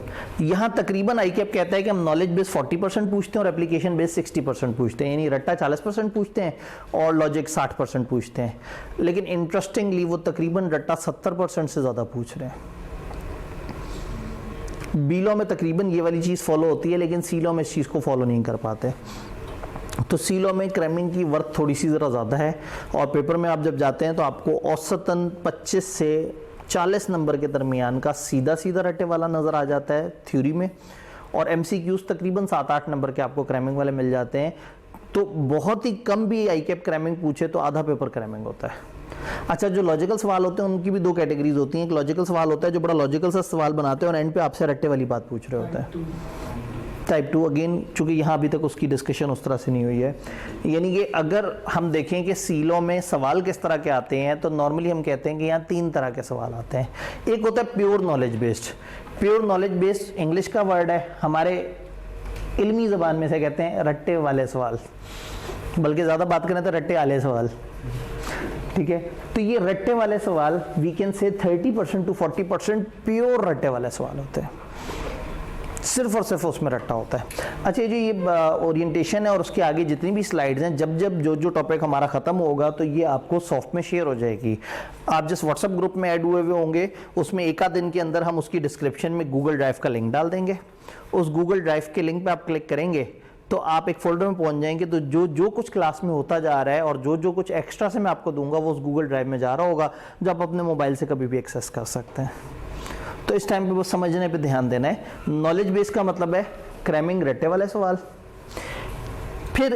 S1: यहाँ तकरीबन ICAP कहता है कि हम नॉलेज बेस 40% पूछते हैं और एप्लीकेशन बेस 60% पूछते हैं, यानी रट्टा 40% पूछते हैं और लॉजिक 60% पूछते हैं। लेकिन इंटरेस्टिंगली वो तकरीबन रट्टा 70% से ज़्यादा पूछ रहे हैं। B-Law में तकरीबन ये वाली चीज़ फॉलो होती है, लेकिन C-Law में इस चीज़ को फॉलो नहीं कर पाते। तो C-Law में क्रैमिंग की वर्थ थोड़ी सी ज़रा ज़्यादा है, और पेपर में आप जब जाते हैं तो आपको औसतन 25 से 40 नंबर के दरमियान का सीधा सीधा रट्टे वाला नज़र आ जाता है थ्योरी में, और MCQs तकरीबन 7-8 नंबर के आपको क्रैमिंग वाले मिल जाते हैं। तो बहुत ही कम भी ICAP क्रैमिंग पूछे तो आधा पेपर क्रैमिंग होता है। अच्छा, जो लॉजिकल सवाल होते हैं उनकी भी 2 कैटेगरीज होती हैं। एक लॉजिकल सवाल होता है जो बड़ा लॉजिकल सा सवाल बनाते हैं और एंड पे आपसे रट्टे वाली बात पूछ रहे होते हैं। टाइप 2 अगेन, चूंकि यहाँ अभी तक उसकी डिस्कशन उस तरह से नहीं हुई है। यानी कि अगर हम देखें कि C-Law में सवाल किस तरह के आते हैं, तो नॉर्मली हम कहते हैं कि यहाँ 3 तरह के सवाल आते हैं। एक होता है pure knowledge based. Pure knowledge based English का वर्ड है, हमारे इल्मी ज़बान में से कहते हैं रट्टे वाले सवाल, बल्कि ज़्यादा बात करें तो रट्टे वाले सवाल, ठीक है। तो ये रट्टे वाले सवाल we can say 30% to 40% pure Ratte वाले सवाल होते हैं, सिर्फ और सिर्फ उसमें रट्टा होता है। अच्छा, ये ओरिएंटेशन है और उसके आगे जितनी भी स्लाइड्स हैं, जब जब जो टॉपिक हमारा ख़त्म होगा तो ये आपको सॉफ्ट में शेयर हो जाएगी। आप जिस व्हाट्सएप ग्रुप में ऐड हुए होंगे उसमें एक आध दिन के अंदर हम उसकी डिस्क्रिप्शन में गूगल ड्राइव का लिंक डाल देंगे। उस गूगल ड्राइव के लिंक पे आप क्लिक करेंगे तो आप एक फोल्डर में पहुंच जाएंगे। तो जो कुछ क्लास में होता जा रहा है और जो कुछ एक्स्ट्रा से मैं आपको दूंगा वो उस गूगल ड्राइव में जा रहा होगा, जो आप अपने मोबाइल से कभी भी एक्सेस कर सकते हैं। तो इस टाइम पे बस समझने पे ध्यान देना है। नॉलेज बेस का मतलब है क्रैमिंग रट्टे वाले सवाल। फिर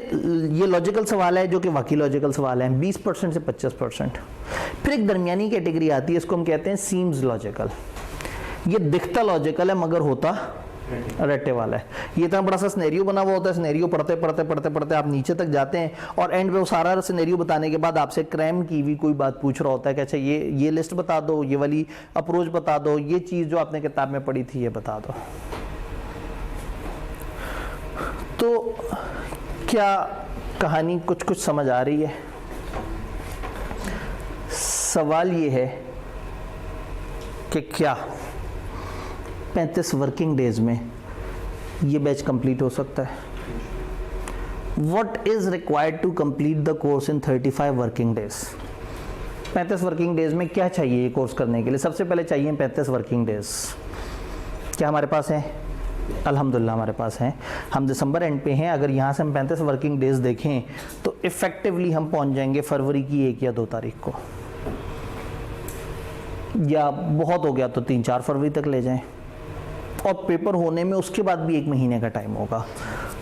S1: ये लॉजिकल सवाल है जो कि वाकई लॉजिकल सवाल है 20% से 25%। फिर एक दरमियानी कैटेगरी आती है, इसको हम कहते हैं सीम्स लॉजिकल। ये दिखता लॉजिकल है मगर होता रट्टे वाला है। ये इतना बड़ा सा सिनेरियो बना हुआ होता है, सिनेरियो पढ़ते आप नीचे तक जाते हैं और एंड पे वो सारा सिनेरियो बताने के बाद आपसे क्रैम की हुई कोई बात पूछ रहा होता है कि अच्छा ये लिस्ट बता दो, ये वाली अप्रोच बता दो, ये चीज़ जो आपने किताब में पढ़ी थी ये बता दो। तो क्या कहानी कुछ समझ आ रही है? सवाल ये है कि क्या 35 वर्किंग डेज में ये बैच कंप्लीट हो सकता है। What is required to complete the course in 35 working days? 35 working days में क्या चाहिए ये कोर्स करने के लिए? सबसे पहले चाहिए 35 वर्किंग डेज। क्या हमारे पास है? अल्हम्दुलिल्लाह हमारे पास हैं। हम दिसंबर एंड पे हैं। अगर यहाँ से हम 35 वर्किंग डेज देखें तो इफेक्टिवली हम पहुँच जाएंगे फरवरी की 1 या 2 तारीख को, या बहुत हो गया तो 3-4 फरवरी तक ले जाएं। और पेपर होने में उसके बाद भी 1 महीने का टाइम होगा।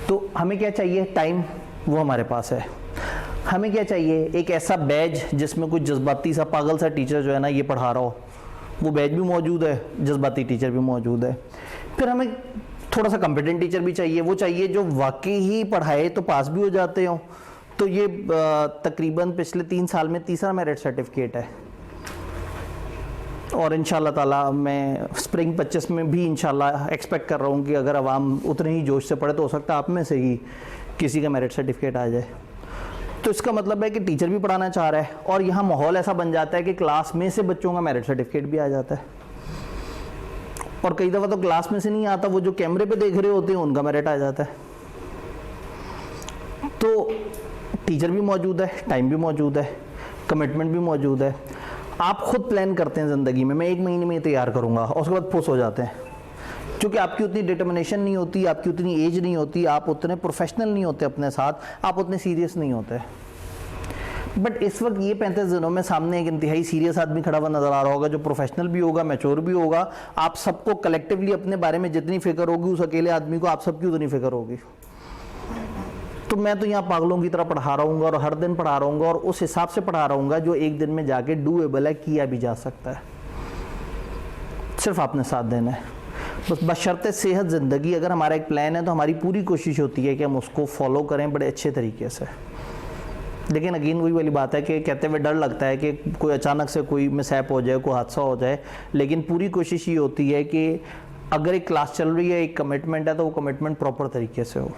S1: तो हमें क्या चाहिए? टाइम, वो हमारे पास है। हमें क्या चाहिए? एक ऐसा बैच जिसमें कुछ जज्बाती सा पागल सा टीचर जो है ना ये पढ़ा रहा हो, वो बैच भी मौजूद है, जज्बाती टीचर भी मौजूद है। फिर हमें थोड़ा सा कॉम्पिटेंट टीचर भी चाहिए। वो चाहिए जो वाकई ही पढ़ाए तो पास भी हो जाते हो। तो ये तकरीबन पिछले 3 साल में तीसरा मेरिट सर्टिफिकेट है। और इंशाल्लाह ताला मैं स्प्रिंग 25 में भी इंशाल्लाह एक्सपेक्ट कर रहा हूँ कि अगर अवाम उतने ही जोश से पढ़े तो हो सकता है आप में से ही किसी का मेरिट सर्टिफिकेट आ जाए। तो इसका मतलब है कि टीचर भी पढ़ाना चाह रहा है और यहाँ माहौल ऐसा बन जाता है कि क्लास में से बच्चों का मेरिट सर्टिफिकेट भी आ जाता है। और कई दफ़ा तो क्लास में से नहीं आता, वो जो कैमरे पे देख रहे होते हैं उनका मेरिट आ जाता है। तो टीचर भी मौजूद है, टाइम भी मौजूद है, कमिटमेंट भी मौजूद है। आप खुद प्लान करते हैं ज़िंदगी में, मैं 1 महीने में तैयार करूँगा, और उसके बाद फुस हो जाते हैं क्योंकि आपकी उतनी डिटर्मिनेशन नहीं होती, आपकी उतनी एज नहीं होती, आप उतने प्रोफेशनल नहीं होते अपने साथ, आप उतने सीरियस नहीं होते। बट इस वक्त ये 35 दिनों में सामने एक इंतहाई सीरियस आदमी खड़ा हुआ नज़र आ रहा होगा जो प्रोफेशनल भी होगा, मैच्योर भी होगा। आप सबको कलेक्टिवली अपने बारे में जितनी फिक्र होगी उस अकेले आदमी को आप सबकी उतनी फिक्र होगी। तो मैं तो यहाँ पागलों की तरह पढ़ा रहूँगा और हर दिन पढ़ा रहूँगा और उस हिसाब से पढ़ा रहूँगा जो एक दिन में जाके डूएबल है, किया भी जा सकता है। सिर्फ आपने साथ देना है बस, बशर्ते सेहत ज़िंदगी। अगर हमारा एक प्लान है तो हमारी पूरी कोशिश होती है कि हम उसको फॉलो करें बड़े अच्छे तरीके से। लेकिन अगेन वही वाली बात है कि कहते हुए डर लगता है कि कोई अचानक से कोई मिसहैप हो जाए, कोई हादसा हो जाए। लेकिन पूरी कोशिश ये होती है कि अगर एक क्लास चल रही है, एक कमिटमेंट है, तो वो कमिटमेंट प्रॉपर तरीके से हो।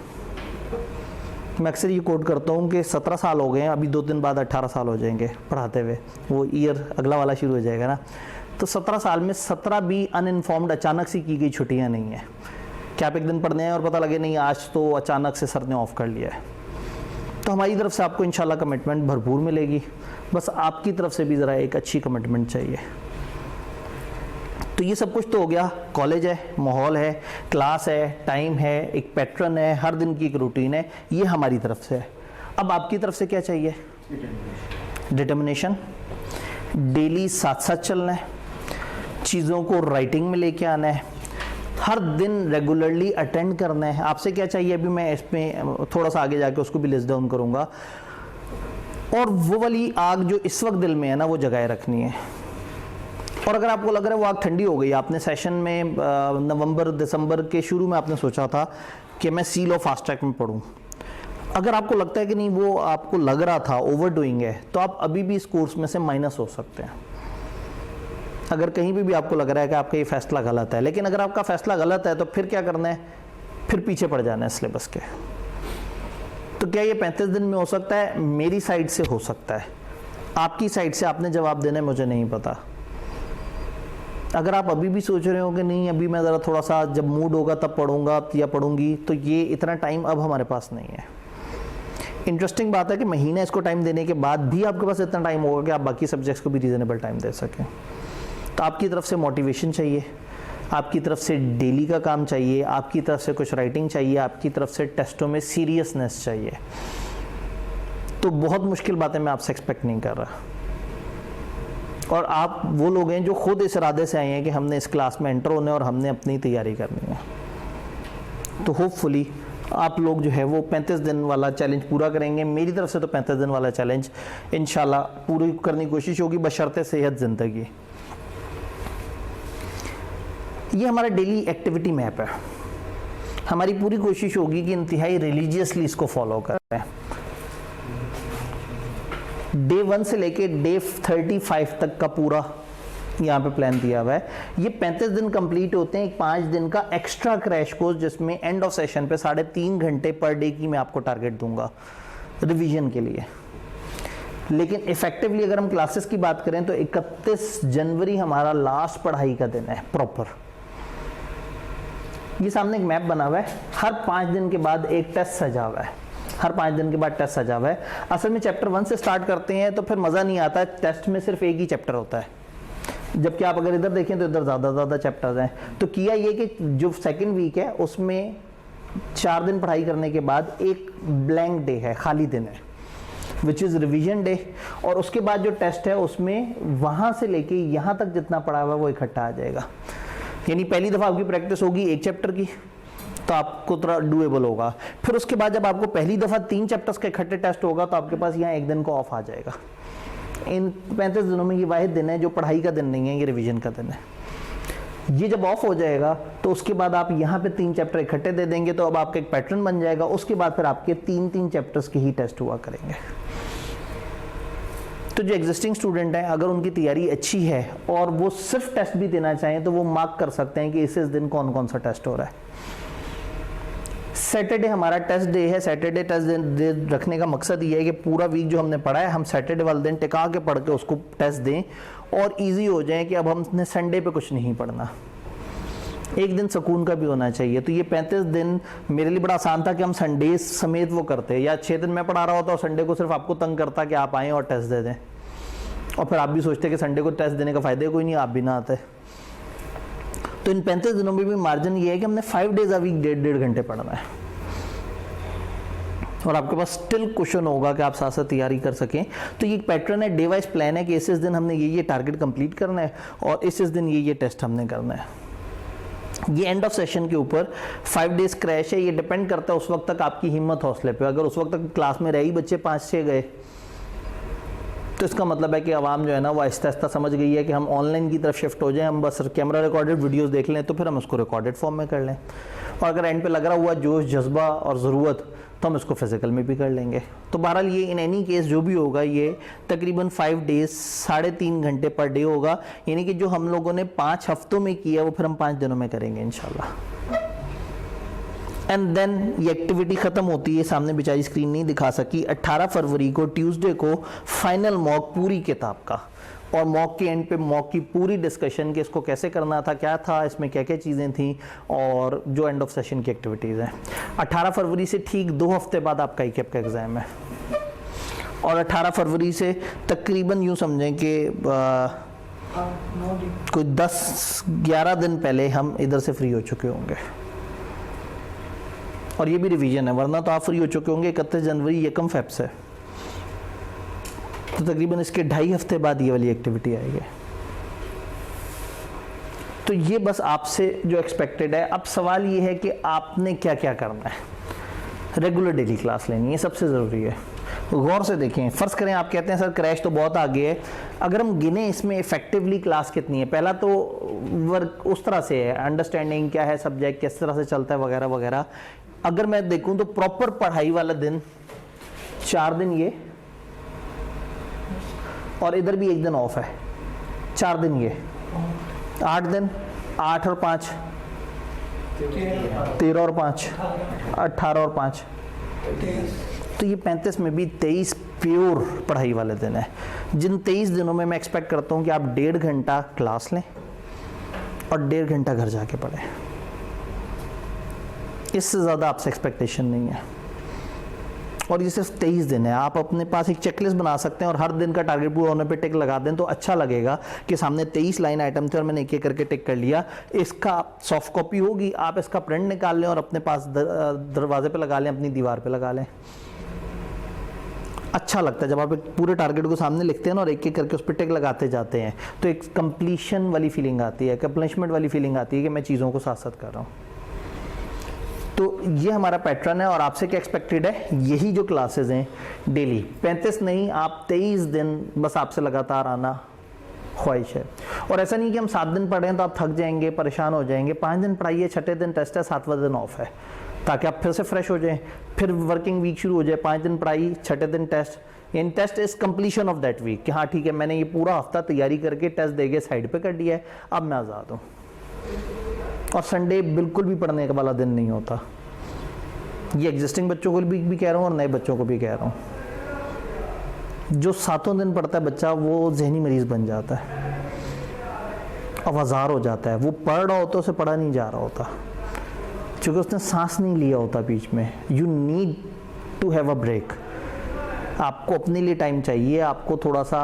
S1: मैं अक्सर ये कोट करता हूँ कि 17 साल हो गए हैं, अभी 2 दिन बाद 18 साल हो जाएंगे पढ़ाते हुए, वो ईयर अगला वाला शुरू हो जाएगा ना। तो 17 साल में 17 भी अनइन्फॉर्म्ड अचानक से की गई छुट्टियाँ नहीं हैं कि आप एक दिन पढ़ने आए और पता लगे नहीं आज तो अचानक से सर ने ऑफ कर लिया है। तो हमारी तरफ से आपको इंशाल्लाह कमिटमेंट भरपूर मिलेगी, बस आपकी तरफ से भी ज़रा एक अच्छी कमिटमेंट चाहिए। तो ये सब कुछ तो हो गया, कॉलेज है, माहौल है, क्लास है, टाइम है, एक पैटर्न है, हर दिन की एक रूटीन है, ये हमारी तरफ से है। अब आपकी तरफ से क्या चाहिए? डिटर्मिनेशन, डेली साथ साथ चलना है, चीज़ों को राइटिंग में लेके आना है, हर दिन रेगुलरली अटेंड करना है। आपसे क्या चाहिए अभी मैं इसमें थोड़ा सा आगे जाके उसको भी लिस्ट डाउन करूँगा। और वो वाली आग जो इस वक्त दिल में है ना वो जगाए रखनी है। और अगर आपको लग रहा है वो आग ठंडी हो गई, आपने सेशन में नवंबर दिसंबर के शुरू में आपने सोचा था कि मैं सी लॉ फास्ट ट्रैक में पढ़ूँ, अगर आपको लगता है कि नहीं वो आपको लग रहा था ओवर डूइंग है, तो आप अभी भी इस कोर्स में से माइनस हो सकते हैं। अगर कहीं भी आपको लग रहा है कि आपका ये फैसला गलत है, लेकिन अगर आपका फैसला गलत है तो फिर क्या करना है? फिर पीछे पड़ जाना है सिलेबस के। तो क्या ये 35 दिन में हो सकता है? मेरी साइड से हो सकता है, आपकी साइड से आपने जवाब देना है, मुझे नहीं पता। अगर आप अभी भी सोच रहे हो कि नहीं अभी मैं ज़रा थोड़ा सा जब मूड होगा तब पढ़ूंगा या पढ़ूंगी, तो ये इतना टाइम अब हमारे पास नहीं है। इंटरेस्टिंग बात है कि महीना इसको टाइम देने के बाद भी आपके पास इतना टाइम होगा कि आप बाकी सब्जेक्ट्स को भी रीज़नेबल टाइम दे सकें। तो आपकी तरफ से मोटिवेशन चाहिए, आपकी तरफ से डेली का काम चाहिए, आपकी तरफ से कुछ राइटिंग चाहिए, आपकी तरफ से टेस्टों में सीरियसनेस चाहिए। तो बहुत मुश्किल बातें मैं आपसे एक्सपेक्ट नहीं कर रहा। और आप वो लोग हैं जो खुद इस इरादे से आए हैं कि हमने इस क्लास में एंटर होना है और हमने अपनी तैयारी करनी है। तो होपफुली आप लोग जो है वो 35 दिन वाला चैलेंज पूरा करेंगे। मेरी तरफ से तो 35 दिन वाला चैलेंज इंशाल्लाह पूरी करने की कोशिश होगी, बशर्ते सेहत ज़िंदगी। ये हमारा डेली एक्टिविटी मैप है। हमारी पूरी कोशिश होगी कि इंतहाई रिलीजियसली इसको फॉलो करें। डे 1 से लेके डे 35 तक का पूरा यहाँ पे प्लान दिया हुआ है। ये 35 दिन कंप्लीट होते हैं एक 5 दिन का एक्स्ट्रा क्रैश कोर्स, जिसमें एंड ऑफ सेशन पे 3.5 घंटे पर डे की मैं आपको टारगेट दूंगा रिवीजन के लिए। लेकिन इफेक्टिवली अगर हम क्लासेस की बात करें तो 31 जनवरी हमारा लास्ट पढ़ाई का दिन है प्रॉपर। ये सामने एक मैप बना हुआ है, हर 5 दिन के बाद एक टेस्ट सजा हुआ है, हर 5 दिन के बाद टेस्ट सजा हुआ है। असल में चैप्टर 1 से स्टार्ट करते हैं तो फिर मज़ा नहीं आता, टेस्ट में सिर्फ एक ही चैप्टर होता है, जबकि आप अगर इधर देखें तो इधर ज़्यादा चैप्टर्स हैं। तो किया ये कि जो सेकेंड वीक है उसमें 4 दिन पढ़ाई करने के बाद एक ब्लैंक डे है, खाली दिन है, विच इज़ रिवीजन डे, और उसके बाद जो टेस्ट है उसमें वहाँ से लेके यहाँ तक जितना पढ़ा हुआ है वो इकट्ठा आ जाएगा। यानी पहली दफ़ा आपकी प्रैक्टिस होगी एक चैप्टर की, तो आपको थोड़ा डूएबल होगा। फिर उसके बाद जब आपको पहली दफ़ा 3 चैप्टर्स का इकट्ठे टेस्ट होगा तो आपके पास यहाँ एक दिन को ऑफ आ जाएगा। इन 35 दिनों में ये वाहिद दिन है जो पढ़ाई का दिन नहीं है, ये रिवीजन का दिन है। ये जब ऑफ हो जाएगा तो उसके बाद आप यहाँ पे 3 चैप्टर इकट्ठे दे देंगे, तो अब आपका एक पैटर्न बन जाएगा। उसके बाद फिर आपके 3 चैप्टर्स के ही टेस्ट हुआ करेंगे। तो जो एग्जिस्टिंग स्टूडेंट हैं, अगर उनकी तैयारी अच्छी है और वो सिर्फ टेस्ट भी देना चाहें तो वो मार्क कर सकते हैं कि इस दिन कौन कौन सा टेस्ट हो रहा है। सैटरडे हमारा टेस्ट डे है। सैटरडे टेस्ट डे रखने का मकसद ये है कि पूरा वीक जो हमने पढ़ा है हम सैटरडे वाले दिन टिका के पढ़ के उसको टेस्ट दें और इजी हो जाए कि अब हमने संडे पे कुछ नहीं पढ़ना। एक दिन सुकून का भी होना चाहिए। तो ये 35 दिन मेरे लिए बड़ा आसान था कि हम संडे समेत वो करते, या 6 दिन मैं पढ़ा रहा होता और संडे को सिर्फ आपको तंग करता कि आप आएँ और टेस्ट दे दें, और फिर आप भी सोचते कि संडे को टेस्ट देने का फ़ायदा कोई नहीं, आप भी ना आते। तो इन 35 दिनों में भी मार्जिन ये है कि हमने 5 डेज अ वीक 1.5 घंटे पढ़ना है, और आपके पास स्टिल क्वेश्चन होगा कि आप साथ साथ तैयारी कर सकें। तो ये एक पैटर्न है, डे वाइज प्लान है कि इस दिन हमने ये टारगेट कंप्लीट करना है और इस दिन ये टेस्ट हमने करना है। ये एंड ऑफ सेशन के ऊपर 5 डेज क्रैश है। ये डिपेंड करता है उस वक्त तक आपकी हिम्मत हौसले पे। अगर उस वक्त तक क्लास में रही बच्चे 5-6 गए तो इसका मतलब है कि आवाम जो है ना वो आहिस्ता आहिस्ता समझ गई है कि हम ऑनलाइन की तरफ शिफ्ट हो जाएं, हम बस कैमरा रिकॉर्डेड वीडियोस देख लें तो फिर हम उसको रिकॉर्डेड फॉर्म में कर लें, और अगर एंड पे लग रहा हुआ जोश जज्बा और ज़रूरत तो हम इसको फिजिकल में भी कर लेंगे। तो बहरहाल ये इन एनी केस जो भी होगा ये तकरीबन 5 डेज 3.5 घंटे पर डे होगा। यानी कि जो हम लोगों ने 5 हफ्तों में किया वो फिर हम 5 दिनों में करेंगे इंशाल्लाह। एंड देन ये एक्टिविटी ख़त्म होती है, सामने बेचारी स्क्रीन नहीं दिखा सकी। 18 फरवरी को ट्यूसडे को फाइनल मॉक पूरी किताब का, और मॉक के एंड पे मॉक की पूरी डिस्कशन कि इसको कैसे करना था, क्या था इसमें, क्या क्या चीज़ें थी, और जो एंड ऑफ सेशन की एक्टिविटीज़ हैं। 18 फरवरी से ठीक 2 हफ्ते बाद आपका ICAP का एग्ज़ाम है, और 18 फरवरी से तकरीबन यूँ समझें कि कोई 10-11 दिन पहले हम इधर से फ्री हो चुके होंगे, और ये भी रिवीजन है, वरना तो आप फ्री हो चुके होंगे 31 जनवरी 1 फेब से। तो तकरीबन इसके 2.5 हफ्ते बाद ये वाली एक्टिविटी आएगी। तो ये बस आपसे जो एक्सपेक्टेड है। अब सवाल ये है कि आपने क्या क्या करना है। रेगुलर डेली क्लास लेनी है, सबसे ज़रूरी है। गौर से देखें, फ़र्ज़ करें आप कहते हैं सर क्रैश तो बहुत आगे है, अगर हम गिने इसमें इफेक्टिवली क्लास कितनी है। पहला तो वर्क उस तरह से है, अंडरस्टैंडिंग क्या है, सब्जेक्ट किस तरह से चलता है वगैरह वगैरह। अगर मैं देखूं तो प्रॉपर पढ़ाई वाला दिन 4 दिन ये, और इधर भी 1 दिन ऑफ है, 4 दिन ये, 8 दिन, 8 और 5 13 और 5 18 और 5, तो ये 35 में भी 23 प्योर पढ़ाई वाले दिन है। जिन 23 दिनों में मैं एक्सपेक्ट करता हूँ कि आप 1.5 घंटा क्लास लें और 1.5 घंटा घर जाके पढ़ें। इससे ज़्यादा आपसे एक्सपेक्टेशन नहीं है, और ये सिर्फ 23 दिन है। आप अपने पास एक चेकलिस्ट बना सकते हैं और हर दिन का टारगेट पूरा होने पे टिक लगा दें तो अच्छा लगेगा कि सामने 23 लाइन आइटम थे और मैंने एक करके टिक कर लिया। इसका सॉफ्ट कॉपी होगी, आप इसका प्रिंट निकाल लें और अपने पास दरवाजे पे लगा लें, अपनी दीवार पे लगा लें। अच्छा लगता है जब आप एक पूरे टारगेट को सामने लिखते हैं ना और एक एक करके उस पर टिक लगाते जाते हैं, तो एक कंप्लीशन वाली फीलिंग आती है, कंप्लीशमेंट वाली फीलिंग आती है कि मैं चीज़ों को साथ साथ कर रहा हूँ। तो ये हमारा पैटर्न है, और आपसे क्या एक्सपेक्टेड है, यही जो क्लासेस हैं डेली 35 नहीं, आप 23 दिन बस आपसे लगातार आना ख्वाहिश है। और ऐसा नहीं कि हम 7 दिन पढ़ें तो आप थक जाएंगे, परेशान हो जाएंगे। 5 दिन पढ़ाइए, 6ठे दिन टेस्ट है, 7वां दिन ऑफ है, ताकि आप फिर से फ्रेश हो जाएं, फिर वर्किंग वीक शुरू हो जाए। 5 दिन पढ़ाई, 6ठे दिन टेस्ट। यानी test is completion of that week कि हाँ ठीक है, मैंने ये पूरा हफ्ता तैयारी करके टेस्ट देके साइड पे कर दिया है, अब मैं आज़ाद हूँ। और संडे बिल्कुल भी पढ़ने का वाला दिन नहीं होता। ये एग्जिस्टिंग बच्चों को भी कह रहा हूँ और नए बच्चों को भी कह रहा हूँ। जो 7 दिन पढ़ता है बच्चा वो जहनी मरीज बन जाता है, अवजार हो जाता है। वो पढ़ रहा होता है, उसे पढ़ा नहीं जा रहा होता। क्योंकि उसने सांस नहीं लिया होता बीच में। You need to have a break. आपको अपने लिए टाइम चाहिए। आपको थोड़ा सा,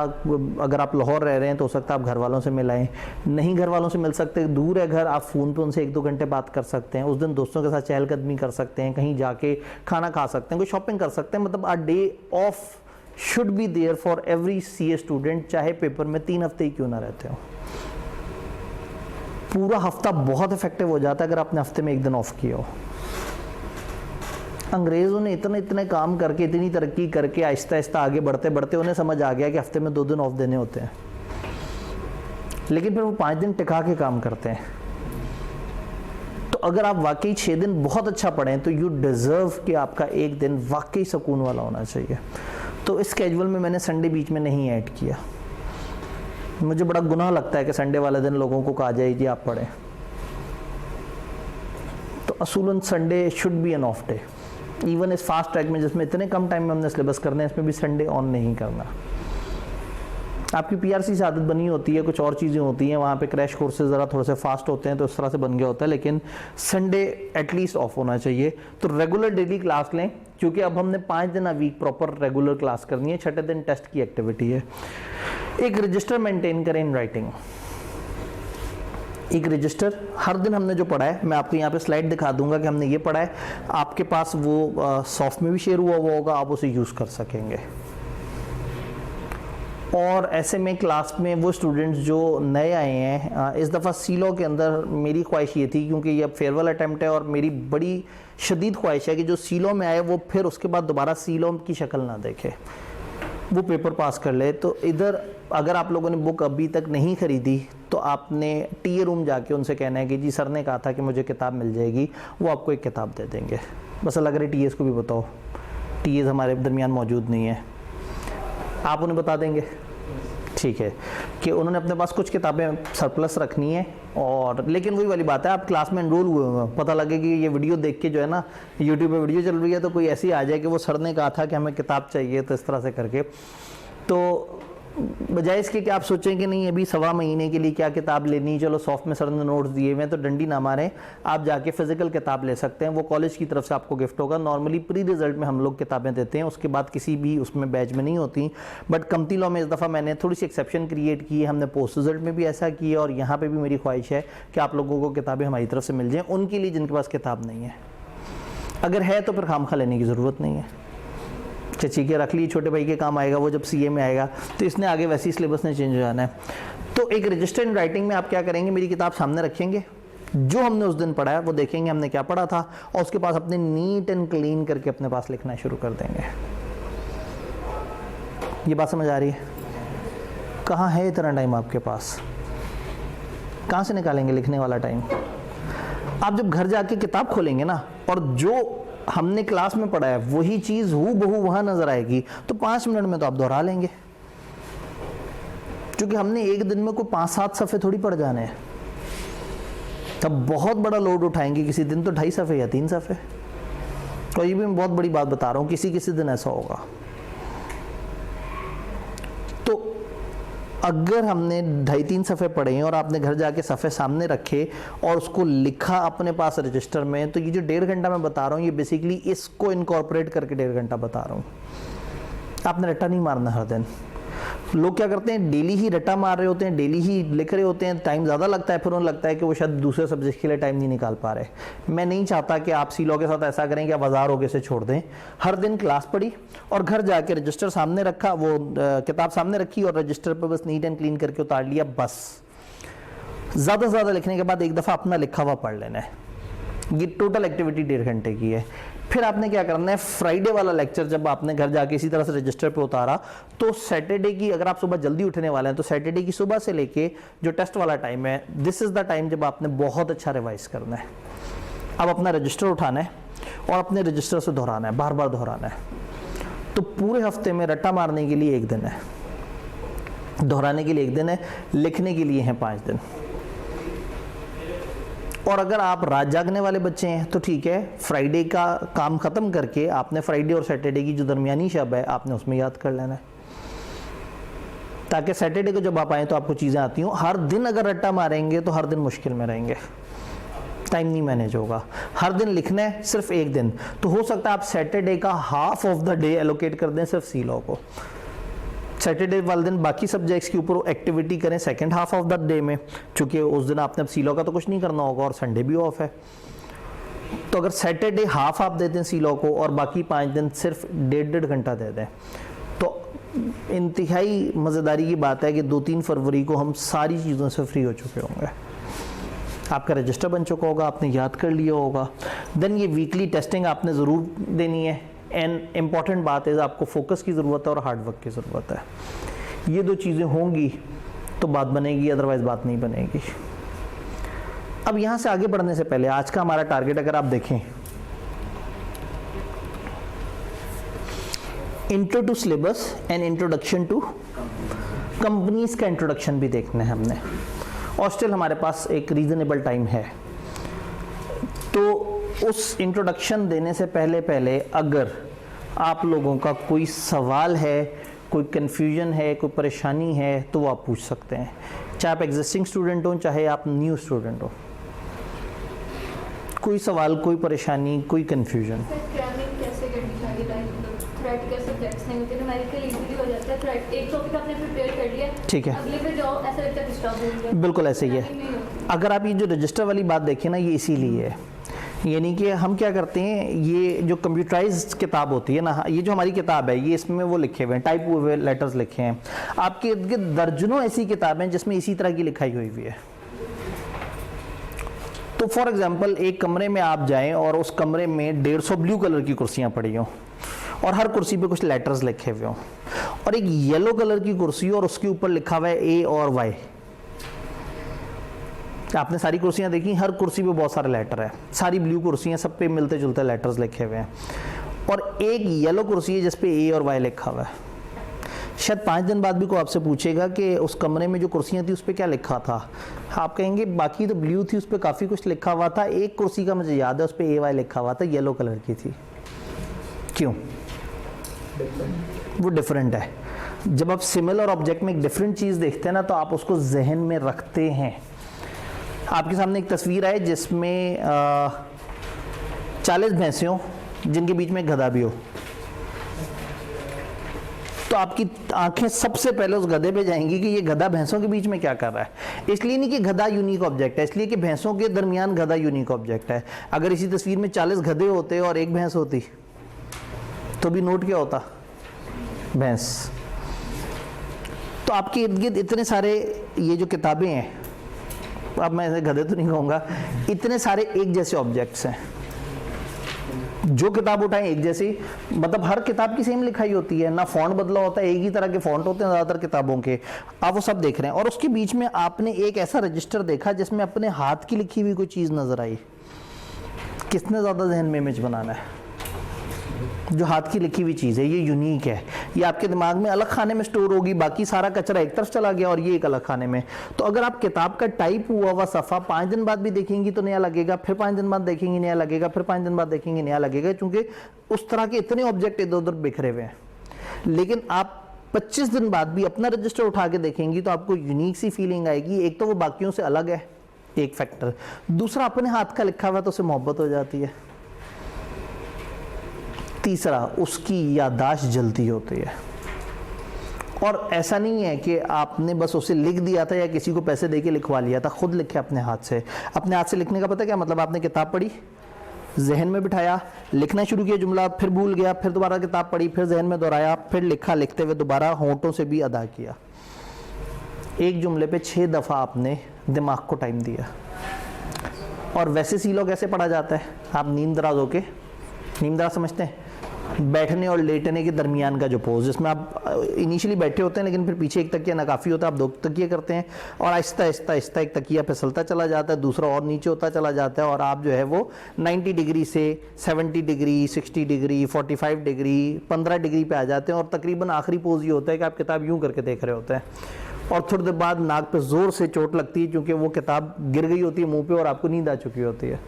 S1: अगर आप लाहौर रह रहे हैं तो हो सकता है आप घर वालों से मिलाएं, नहीं घर वालों से मिल सकते, दूर है घर, आप फ़ोन पे उनसे 1-2 घंटे बात कर सकते हैं। उस दिन दोस्तों के साथ चहलकदमी कर सकते हैं, कहीं जाके खाना खा सकते हैं, कोई शॉपिंग कर सकते हैं। मतलब a day off should be there for every CA student, चाहे पेपर में 3 हफ्ते ही क्यों ना रहते हो। पूरा हफ्ता बहुत इफेक्टिव हो जाता है अगर आपने हफ्ते में 1 दिन ऑफ किया हो। अंग्रेज़ों ने इतने काम करके, इतनी तरक्की करके, आहिस्ता आहिस्ता आगे बढ़ते बढ़ते उन्हें समझ आ गया कि हफ्ते में 2 दिन ऑफ देने होते हैं, लेकिन फिर वो 5 दिन टिका के काम करते हैं। तो अगर आप वाकई 6 दिन बहुत अच्छा पढ़ें तो यू डिज़र्व कि आपका 1 दिन वाकई सुकून वाला होना चाहिए। तो इस स्केड्यूल में मैंने संडे बीच में नहीं ऐड किया। मुझे बड़ा गुनाह लगता है कि संडे वाले दिन लोगों को कहा जाए कि आप पढ़ें। तो असूलन Sunday should be an off day. Even इस फास्ट ट्रैक में जिसमें इतने कम टाइम में हमने सिलेबस करना है, इसमें भी संडे ऑन नहीं करना। आपकी PRC से आदत बनी होती है, कुछ और चीज़ें होती हैं, वहाँ पे क्रैश कोर्सेज ज़रा थोड़े से फास्ट होते हैं तो इस तरह से बन गया होता है, लेकिन संडे एटलीस्ट ऑफ होना चाहिए। तो रेगुलर डेली क्लास लें, क्योंकि अब हमने 5 दिन a week proper regular class करनी है। 6ठे दिन टेस्ट की एक्टिविटी है। एक रजिस्टर मेंटेन करें इन राइटिंग। एक रजिस्टर, हर दिन हमने जो पढ़ा है, मैं आपको यहाँ पे स्लाइड दिखा दूंगा कि हमने ये पढ़ा है, आपके पास वो सॉफ्ट में भी शेयर हुआ होगा, आप उसे यूज़ कर सकेंगे। और ऐसे में क्लास में वो स्टूडेंट्स जो नए आए हैं, इस दफ़ा सीलो के अंदर मेरी ख्वाहिश ये थी, क्योंकि ये अब फेयरवेल अटैम्प्ट है और मेरी बड़ी शदीद ख्वाहिश है कि जो सीलो में आए वो फिर उसके बाद दोबारा सीलो की शक्ल ना देखे, वो पेपर पास कर ले। तो इधर अगर आप लोगों ने बुक अभी तक नहीं खरीदी तो आपने TA रूम जाके उनसे कहना है कि जी सर ने कहा था कि मुझे किताब मिल जाएगी, वो आपको एक किताब दे देंगे। बस अगर TAs को भी बताओ, TAs हमारे दरमियान मौजूद नहीं है, आप उन्हें बता देंगे, ठीक है, कि उन्होंने अपने पास कुछ किताबें सरप्लस रखनी है। और लेकिन वही वाली बात है, आप क्लास में एनरोल हुए हुए हैं, पता लगे कि ये वीडियो देख के जो है ना, यूट्यूब पे वीडियो चल रही है तो कोई ऐसी आ जाए कि वो सर ने कहा था कि हमें किताब चाहिए, तो इस तरह से करके। तो बजाय इसके कि आप सोचें कि नहीं अभी 1.25 महीने के लिए क्या किताब लेनी, चलो सॉफ्ट में सर ने नोट्स दिए हुए हैं तो डंडी ना मारें, आप जाके फिजिकल किताब ले सकते हैं, वो कॉलेज की तरफ से आपको गिफ्ट होगा। नॉर्मली प्री रिजल्ट में हम लोग किताबें देते हैं, उसके बाद किसी भी उसमें बैच में नहीं होती, बट कमती लॉ में इस दफ़ा मैंने थोड़ी सी एक्सेप्शन क्रिएट की है। हमने पोस्ट रिजल्ट में भी ऐसा किया और यहाँ पर भी मेरी ख्वाहिश है कि आप लोगों को किताबें हमारी तरफ से मिल जाएँ, उनके लिए जिनके पास किताब नहीं है। अगर है तो फिर खामखा लेने की ज़रूरत नहीं है, चची के रख ली, छोटे भाई के काम आएगा, वो जब CA में आएगा तो इसने आगे वैसे ही सिलेबस ने चेंज हो जाना है। तो एक रजिस्टर इन राइटिंग में आप क्या करेंगे, मेरी किताब सामने रखेंगे, जो हमने उस दिन पढ़ा है वो देखेंगे हमने क्या पढ़ा था, और उसके पास अपने नीट एंड क्लीन करके अपने पास लिखना शुरू कर देंगे। ये बात समझ आ रही है? कहाँ है इतना टाइम आपके पास? कहाँ से निकालेंगे लिखने वाला टाइम? आप जब घर जाके किताब खोलेंगे ना, और जो हमने क्लास में पढ़ा है वही चीज हूबहू वहां नजर आएगी, तो 5 मिनट में तो आप दोहरा लेंगे, क्योंकि हमने एक दिन में कोई 5-7 सफ़े थोड़ी पढ़ जाने हैं। तब बहुत बड़ा लोड उठाएंगे, किसी दिन तो 2.5 सफ़े या 3 सफ़े। और ये भी मैं बहुत बड़ी बात बता रहा हूँ, किसी दिन ऐसा होगा। तो अगर हमने 2.5-3 सफ़े पढ़े हैं और आपने घर जाके सफ़े सामने रखे और उसको लिखा अपने पास रजिस्टर में, तो ये जो 1.5 घंटा मैं बता रहा हूँ, ये बेसिकली इसको इनकॉर्पोरेट करके 1.5 घंटा बता रहा हूँ। आपने रट्टा नहीं मारना हर दिन। लोग क्या करते हैं, डेली ही रट्टा मार रहे होते हैं, डेली ही लिख रहे होते हैं, टाइम ज़्यादा लगता है, फिर उन्हें लगता है कि वो शायद दूसरे सब्जेक्ट के लिए टाइम नहीं निकाल पा रहे। मैं नहीं चाहता कि आप सीलो के साथ ऐसा करें कि आप बाजार होके से छोड़ दें। हर दिन क्लास पढ़ी और घर जाके रजिस्टर सामने रखा, वो किताब सामने रखी और रजिस्टर पर बस नीट एंड क्लीन करके उतार लिया, बस। ज़्यादा से ज़्यादा लिखने के बाद एक दफ़ा अपना लिखा हुआ पढ़ लेना है। ये टोटल एक्टिविटी 1.5 घंटे की है। फिर आपने क्या करना है, फ्राइडे वाला लेक्चर जब आपने घर जाके इसी तरह से रजिस्टर पे उतारा, तो सैटरडे की, अगर आप सुबह जल्दी उठने वाले हैं तो सैटरडे की सुबह से लेके जो टेस्ट वाला टाइम है, दिस इज द टाइम जब आपने बहुत अच्छा रिवाइज करना है। अब अपना रजिस्टर उठाना है और अपने रजिस्टर से दोहराना है, बार बार दोहराना है। तो पूरे हफ्ते में रट्टा मारने के लिए 1 दिन है, दोहराने के लिए 1 दिन है, लिखने के लिए हैं 5 दिन। और अगर आप रात जागने वाले बच्चे हैं तो ठीक है, फ्राइडे का काम ख़त्म करके आपने फ्राइडे और सैटरडे की जो दरमियानी शब है आपने उसमें याद कर लेना है, ताकि सैटरडे को जब आप आएँ तो आपको चीज़ें आती हों। हर दिन अगर रट्टा मारेंगे तो हर दिन मुश्किल में रहेंगे। टाइम नहीं मैनेज होगा। हर दिन लिखना है सिर्फ एक दिन, तो हो सकता है आप सैटरडे का half of the day allocate कर दें सिर्फ सी लॉ को। सैटरडे वाले दिन बाकी सब्जेक्ट्स के ऊपर एक्टिविटी करें second half of the day में, क्योंकि उस दिन आपने अब सी लॉ का तो कुछ नहीं करना होगा और संडे भी ऑफ है। तो अगर सैटरडे हाफ आप दे दें सी लॉ को और बाकी 5 दिन सिर्फ 1.5 घंटा दे दें, तो इंतहाई मज़ेदारी की बात है कि 2-3 फरवरी को हम सारी चीज़ों से फ्री हो चुके होंगे। आपका रजिस्टर बन चुका होगा, आपने याद कर लिया होगा। देन ये वीकली टेस्टिंग आपने ज़रूर देनी है। एंड इम्पॉर्टेंट बात है, आपको फोकस की ज़रूरत है और हार्ड वर्क की ज़रूरत है। ये 2 चीज़ें होंगी तो बात बनेगी, अदरवाइज़ बात नहीं बनेगी। अब यहाँ से आगे बढ़ने से पहले आज का हमारा टारगेट अगर आप देखें, intro to syllabus and introduction to companies का इंट्रोडक्शन भी देखना है हमने, और स्टिल हमारे पास एक रीजनेबल टाइम है। तो उस इंट्रोडक्शन देने से पहले अगर आप लोगों का कोई सवाल है, कोई कन्फ्यूजन है, कोई परेशानी है, तो वो आप पूछ सकते हैं, चाहे आप एग्जिस्टिंग स्टूडेंट हो चाहे आप न्यू स्टूडेंट हो। कोई सवाल, कोई परेशानी, कोई कन्फ्यूजन। ठीक है, बिल्कुल ऐसे ही है। अगर आप ये जो रजिस्टर वाली बात देखें ना, ये इसीलिए है, यानी कि हम क्या करते हैं, ये जो कंप्यूटराइज्ड किताब होती है ना, ये जो हमारी किताब है, ये इसमें वो लिखे हुए हैं, टाइप हुए लेटर्स लिखे हैं। आपके इर्द गिर्द दर्जनों ऐसी किताबें जिसमें इसी तरह की लिखाई हुई है। तो फॉर एग्जांपल एक कमरे में आप जाएं और उस कमरे में 150 ब्लू कलर की कुर्सियां पड़ी हों और हर कुर्सी पे कुछ लेटर्स लिखे हुए हों, और एक येलो कलर की कुर्सी और उसके ऊपर लिखा हुआ है ए और वाई। आपने सारी कुर्सियां देखी, हर कुर्सी पे बहुत सारे लेटर है, सारी ब्लू कुर्सियां, सब पे मिलते जुलते लेटर्स लिखे हुए हैं, और एक येलो कुर्सी है जिसपे ए और वाई लिखा हुआ है। शायद 5 दिन बाद भी कोई आपसे पूछेगा कि उस कमरे में जो कुर्सियां थी उस पर क्या लिखा था, आप कहेंगे बाकी तो ब्लू थी, उस पर काफ़ी कुछ लिखा हुआ था, एक कुर्सी का मुझे याद है उस पर ए वाई लिखा हुआ था, येलो कलर की थी। क्यों? वो डिफरेंट है। जब आप सिमिलर ऑब्जेक्ट में एक डिफरेंट चीज़ देखते हैं ना, तो आप उसको जहन में रखते हैं। आपके सामने एक तस्वीर है जिसमें 40 भैंसे हो जिनके बीच में गधा भी हो, तो आपकी आंखें सबसे पहले उस गधे पे जाएंगी कि ये गधा भैंसों के बीच में क्या कर रहा है। इसलिए नहीं कि गधा यूनिक ऑब्जेक्ट है, इसलिए कि भैंसों के दरमियान गधा यूनिक ऑब्जेक्ट है। अगर इसी तस्वीर में 40 गधे होते और एक भैंस होती तो भी नोट क्या होता? भैंस। तो आपके इर्द गिर्द इतने सारे ये जो किताबें हैं, अब मैं ऐसे गधे तो नहीं कहूँगा, इतने सारे एक जैसे ऑब्जेक्ट्स हैं। जो किताब उठाएं एक जैसी, मतलब हर किताब की सेम लिखाई होती है, ना फॉन्ट बदला होता है, एक ही तरह के फॉन्ट होते हैं ज़्यादातर किताबों के, आप वो सब देख रहे हैं। और उसके बीच में आपने एक ऐसा रजिस्टर देखा जिसमें अपने हाथ की लिखी हुई कोई चीज़ नज़र आई। किसने ज़्यादा जहन में इमेज बनाना है? जो हाथ की लिखी हुई चीज़ है, ये यूनिक है, ये आपके दिमाग में अलग खाने में स्टोर होगी, बाकी सारा कचरा एक तरफ चला गया और ये एक अलग खाने में। तो अगर आप किताब का टाइप हुआ हुआ सफ़ा 5 दिन बाद भी देखेंगी तो नया लगेगा, फिर 5 दिन बाद देखेंगे नया लगेगा, फिर 5 दिन बाद देखेंगे नया लगेगा, क्योंकि उस तरह के इतने ऑब्जेक्ट इधर उधर बिखरे हुए हैं। लेकिन आप 25 दिन बाद भी अपना रजिस्टर उठा के देखेंगी तो आपको यूनिक सी फीलिंग आएगी। एक तो वो बाकियों से अलग है, एक फैक्टर, दूसरा अपने हाथ का लिखा हुआ तो उससे मोहब्बत हो जाती है, तीसरा उसकी याददाश्त जल्दी होती है। और ऐसा नहीं है कि आपने बस उसे लिख दिया था या किसी को पैसे देके लिखवा लिया था, खुद लिखे अपने हाथ से। अपने हाथ से लिखने का पता क्या मतलब? आपने किताब पढ़ी, जहन में बिठाया, लिखना शुरू किया जुमला, फिर भूल गया, फिर दोबारा किताब पढ़ी, फिर जहन में दोहराया, फिर लिखा, लिखते हुए दोबारा होंठों से भी अदा किया। एक जुमले पे 6 दफ़ा आपने दिमाग को टाइम दिया। और वैसे सीलो कैसे पढ़ा जाता है? आप नींद दराज होके, नींद दराज समझते हैं? बैठने और लेटने के दरमियान का जो पोज, जिसमें आप इनिशियली बैठे होते हैं लेकिन फिर पीछे एक तकिया नाकाफी होता है, आप 2 तकिए करते हैं और आहिस्ता आहिस्ता आहिस्ता एक तकिया फिसलता चला जाता है, दूसरा और नीचे होता चला जाता है, और आप जो है वो 90 डिग्री से 70 डिग्री, 60 डिग्री, 45 डिग्री, 15 डिग्री पे आ जाते हैं। और तकरीबन आखिरी पोज ये होता है कि आप किताब यूं करके देख रहे होते हैं, और थोड़ी देर बाद नाक पे जोर से चोट लगती है क्योंकि वो किताब गिर गई होती है मुंह पे और आपको नींद आ चुकी होती है।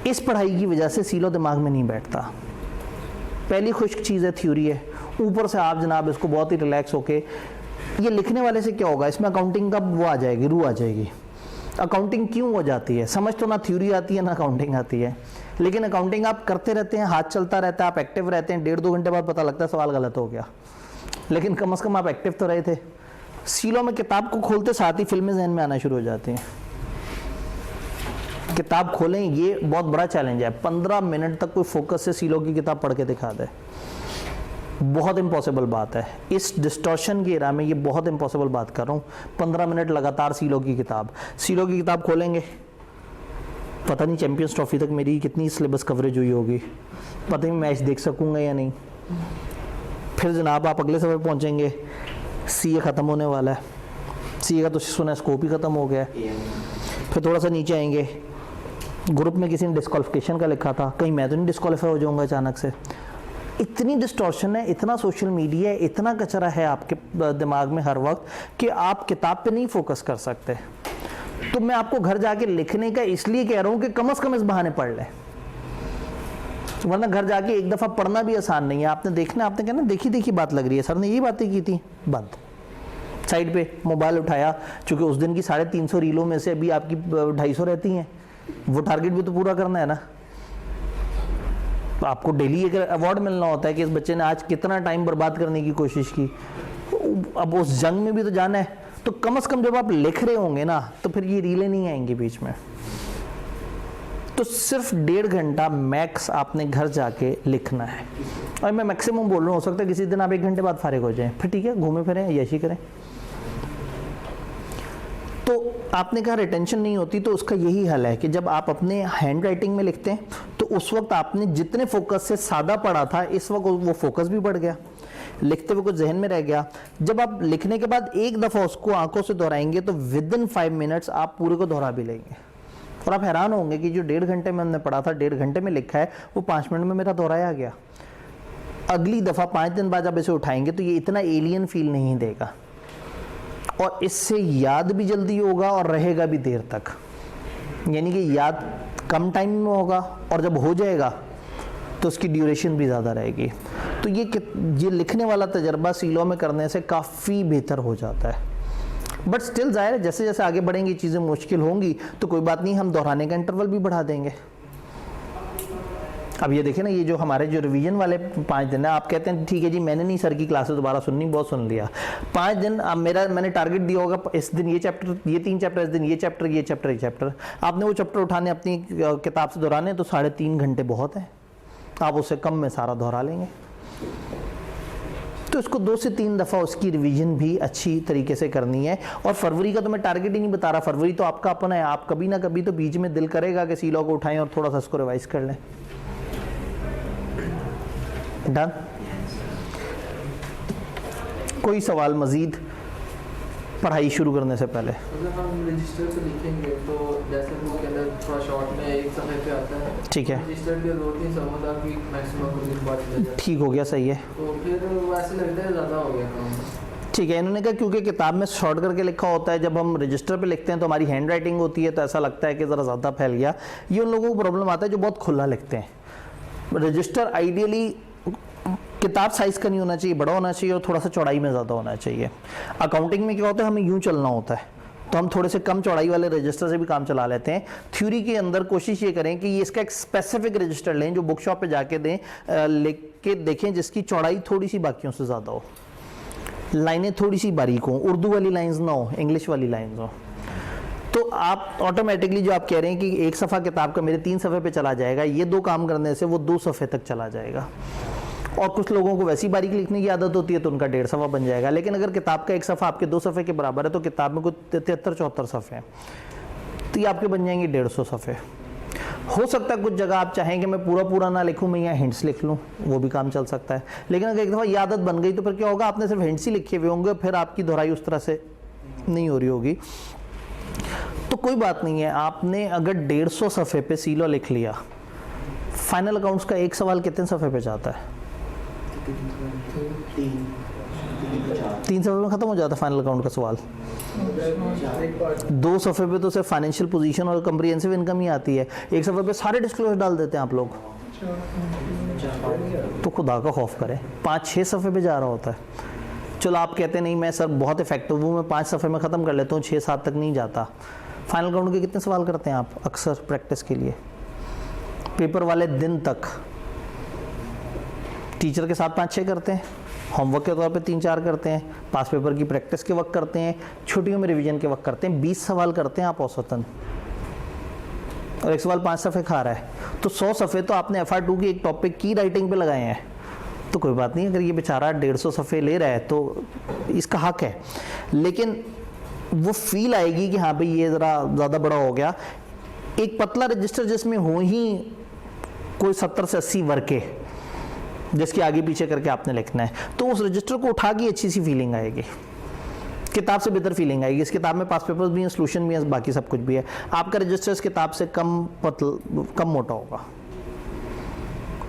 S1: इस पढ़ाई की वजह से सीलो दिमाग में नहीं बैठता। पहली खुश्क चीज़ है, थ्योरी है, ऊपर से आप जनाब इसको बहुत ही रिलैक्स होके, ये लिखने वाले से क्या होगा, इसमें अकाउंटिंग का वो आ जाएगी, रूह आ जाएगी। अकाउंटिंग क्यों हो जाती है? समझ तो ना थ्योरी आती है ना अकाउंटिंग आती है, लेकिन अकाउंटिंग आप करते रहते हैं, हाथ चलता रहता है, आप एक्टिव रहते हैं, 1.5-2 घंटे बाद पता लगता है सवाल गलत हो गया, लेकिन कम से कम आप एक्टिव तो रहे थे। सीलो में किताब को खोलते साथ ही फिल्में जहन में आना शुरू हो जाती हैं। किताब खोलें, ये बहुत बड़ा चैलेंज है। 15 मिनट तक कोई फोकस से सीलो की किताब पढ़ के दिखा दे, बहुत इम्पॉसिबल बात है। इस डिस्टॉर्शन की एरा में ये बहुत इम्पॉसिबल बात कर रहा हूँ। 15 मिनट लगातार सीलो की किताब खोलेंगे, पता नहीं चैंपियंस ट्रॉफी तक मेरी कितनी सिलेबस कवरेज हुई होगी, पता नहीं मैच देख सकूंगा या नहीं। फिर जनाब आप अगले सफर पहुंचेंगे, सीए ख़त्म होने वाला है, सीए का तो सुना स्कोप ही ख़त्म हो गया है। फिर थोड़ा सा नीचे आएंगे, ग्रुप में किसी ने डिस्क्वालिफिकेशन का लिखा था, कहीं मैं तो नहीं डिस्क्वालीफाई हो जाऊंगा अचानक से। इतनी डिस्टॉर्शन है, इतना सोशल मीडिया है, इतना कचरा है आपके दिमाग में हर वक्त कि आप किताब पे नहीं फोकस कर सकते। तो मैं आपको घर जाके लिखने का इसलिए कह रहा हूँ कि कम से कम इस बहाने पढ़ लें, वरना घर जाके एक दफ़ा पढ़ना भी आसान नहीं है। आपने देखना, आपने कहना देखी देखी बात लग रही है, सर ने यही बातें की थी, बंद। साइड पे मोबाइल उठाया, चूँकि उस दिन की 350 रीलों में से अभी आपकी 250 रहती हैं, वो टारगेट भी तो पूरा करना है ना। आपको डेली एक अवार्ड मिलना होता है कि इस बच्चे ने आज कितना टाइम बर्बाद करने की कोशिश की। अब उस जंग में भी तो जाना है, तो कम से कम जब आप लिख रहे होंगे ना, तो फिर ये रीलें नहीं आएंगी बीच में। तो सिर्फ 1.5 घंटा मैक्स आपने घर जाके लिखना है, और मैं मैक्सिमम बोल रहा हूँ, हो सकता है किसी दिन आप 1 घंटे बाद फारिग हो जाएं, फिर ठीक है, घूमे फिरें, यशी करें। तो आपने कहा रिटेंशन नहीं होती, तो उसका यही हल है कि जब आप अपने हैंड राइटिंग में लिखते हैं तो उस वक्त आपने जितने फोकस से सादा पढ़ा था, इस वक्त वो फोकस भी बढ़ गया, लिखते हुए कुछ जहन में रह गया। जब आप लिखने के बाद एक दफ़ा उसको आंखों से दोहराएंगे तो विदिन 5 मिनट्स आप पूरे को दोहरा भी लेंगे, और आप हैरान होंगे कि जो 1.5 घंटे में हमने पढ़ा था, 1.5 घंटे में लिखा है, वो 5 मिनट में मेरा दोहराया गया। अगली दफ़ा 5 दिन बाद जब इसे उठाएंगे तो ये इतना एलियन फील नहीं देगा, और इससे याद भी जल्दी होगा और रहेगा भी देर तक। यानी कि याद कम टाइम में होगा, और जब हो जाएगा तो उसकी ड्यूरेशन भी ज़्यादा रहेगी। तो ये लिखने वाला तजर्बा सीलो में करने से काफ़ी बेहतर हो जाता है। बट स्टिल ज़ाहिर है, जैसे जैसे आगे बढ़ेंगी चीज़ें मुश्किल होंगी, तो कोई बात नहीं, हम दोहराने का इंटरवल भी बढ़ा देंगे। अब ये देखें ना, ये जो हमारे जो रिवीजन वाले 5 दिन है, आप कहते हैं ठीक है जी मैंने नहीं सर की क्लासेस दोबारा सुननी, बहुत सुन लिया। 5 दिन अब मैंने टारगेट दिया होगा, इस दिन ये चैप्टर, ये 3 चैप्टर, इस दिन ये चैप्टर, ये चैप्टर, ये चैप्टर, आपने वो चैप्टर उठाने अपनी किताब से दोहराने, तो 3.5 घंटे बहुत है, आप उससे कम में सारा दोहरा लेंगे। तो इसको 2 से 3 दफ़ा उसकी रिवीजन भी अच्छी तरीके से करनी है। और फरवरी का तो मैं टारगेट ही नहीं बता रहा, फरवरी तो आपका अपना है, आप कभी ना कभी तो बीच में दिल करेगा कि सीलो को उठाएं और थोड़ा सा इसको रिवाइज कर लें। डन? कोई सवाल मजीद पढ़ाई शुरू करने से पहले?
S4: अगर हम रजिस्टर पे लिखेंगे तो जैसे वो के अंदर थोड़ा शॉर्ट में एक सफ़े पे आता है,
S1: ठीक है,
S4: रजिस्टर के 2-3 सवाल की मैक्सिमम कुछ दिन बाद चले जाते हैं,
S1: ठीक हो गया, सही है।
S4: तो फिर वैसे लगता है ज़्यादा हो गया काम।
S1: ठीक है, इन्होंने कहा क्योंकि किताब में शॉर्ट करके लिखा होता है, जब हम रजिस्टर पे लिखते हैं तो हमारी हैंड राइटिंग होती है, तो ऐसा लगता है कि ज़रा ज़्यादा फैल गया। ये उन लोगों को प्रॉब्लम आता है जो बहुत खुला लिखते हैं। रजिस्टर आइडियली किताब साइज का नहीं होना चाहिए, बड़ा होना चाहिए, और थोड़ा सा चौड़ाई में ज़्यादा होना चाहिए। अकाउंटिंग में क्या होता है, हमें यूँ चलना होता है, तो हम थोड़े से कम चौड़ाई वाले रजिस्टर से भी काम चला लेते हैं। थ्योरी के अंदर कोशिश ये करें कि ये इसका एक स्पेसिफिक रजिस्टर लें जो बुक शॉप पे जाके दें, लेके देखें जिसकी चौड़ाई थोड़ी सी बाकियों से ज़्यादा हो, लाइनें थोड़ी सी बारीक हों, उर्दू वाली लाइन्स ना हो, इंग्लिश वाली लाइन्स हो। तो आप ऑटोमेटिकली जो आप कह रहे हैं कि एक सफ़ा किताब का मेरे 3 सफ़े पे चला जाएगा, ये 2 काम करने से वो 2 सफ़े तक चला जाएगा। और कुछ लोगों को वैसी बारीक लिखने की आदत होती है तो उनका 1.5 सफ़ा बन जाएगा। लेकिन अगर किताब का एक सफ़ा आपके 2 सफ़े के बराबर है तो किताब में कुछ 73-74 सफ़े हैं, तो ये आपके बन जाएंगे 150 सफ़े। हो सकता है कुछ जगह आप चाहें कि मैं पूरा ना लिखूं, मैं यहाँ हिंट्स लिख लूँ, वो भी काम चल सकता है। लेकिन अगर एक दफ़ा ये आदत बन गई तो फिर क्या होगा, आपने सिर्फ हिंट्स ही लिखे हुए होंगे, फिर आपकी दोहराई उस तरह से नहीं हो रही होगी। तो कोई बात नहीं है, आपने अगर 150 सफ़े पे सीलो लिख लिया, फाइनल अकाउंट्स का एक सवाल कितने सफ़े पे जाता है? 3 सफ़े में ख़त्म हो जाता है फाइनल अकाउंट का सवाल। 2 सफ़े पे तो सिर्फ फाइनेंशियल पोजीशन और कम्प्रिहेंसिव इनकम ही आती है, एक सफ़े पे सारे डिस्क्लोजर डाल देते हैं आप लोग। तो खुदा का खौफ करें, 5-6 सफ़े पे जा रहा होता है। चलो आप कहते नहीं मैं सर बहुत इफेक्टिव हूँ, मैं 5 सफ़े में ख़त्म कर लेता हूँ, 6-7 तक नहीं जाता। फाइनल काउंट के कितने सवाल करते हैं आप अक्सर प्रैक्टिस के लिए? पेपर वाले दिन तक टीचर के साथ 5-6 करते हैं, होमवर्क के तौर पे 3-4 करते हैं, पास पेपर की प्रैक्टिस के वक्त करते हैं, छुट्टियों में रिवीजन के वक्त करते हैं। 20 सवाल करते हैं आप औसतन, और एक सवाल 5 सफ़े खा रहा है, तो 100 सफ़े तो आपने FR2 की एक टॉपिक की राइटिंग पे लगाए हैं। तो कोई बात नहीं, अगर ये बेचारा 150 सफ़े ले रहा है तो इसका हक है, लेकिन वो फील आएगी कि हाँ भाई ये ज़रा ज़्यादा बड़ा हो गया। एक पतला रजिस्टर जिसमें हो ही कोई 70 से 80 वर्के, जिसके आगे पीछे करके आपने लिखना है, तो उस रजिस्टर को उठा के अच्छी सी फीलिंग आएगी, किताब से बेहतर फीलिंग आएगी। इस किताब में पास पेपर्स भी हैं, सोल्यूशन भी है, बाकी सब कुछ भी है। आपका रजिस्टर इस किताब से कम मोटा होगा।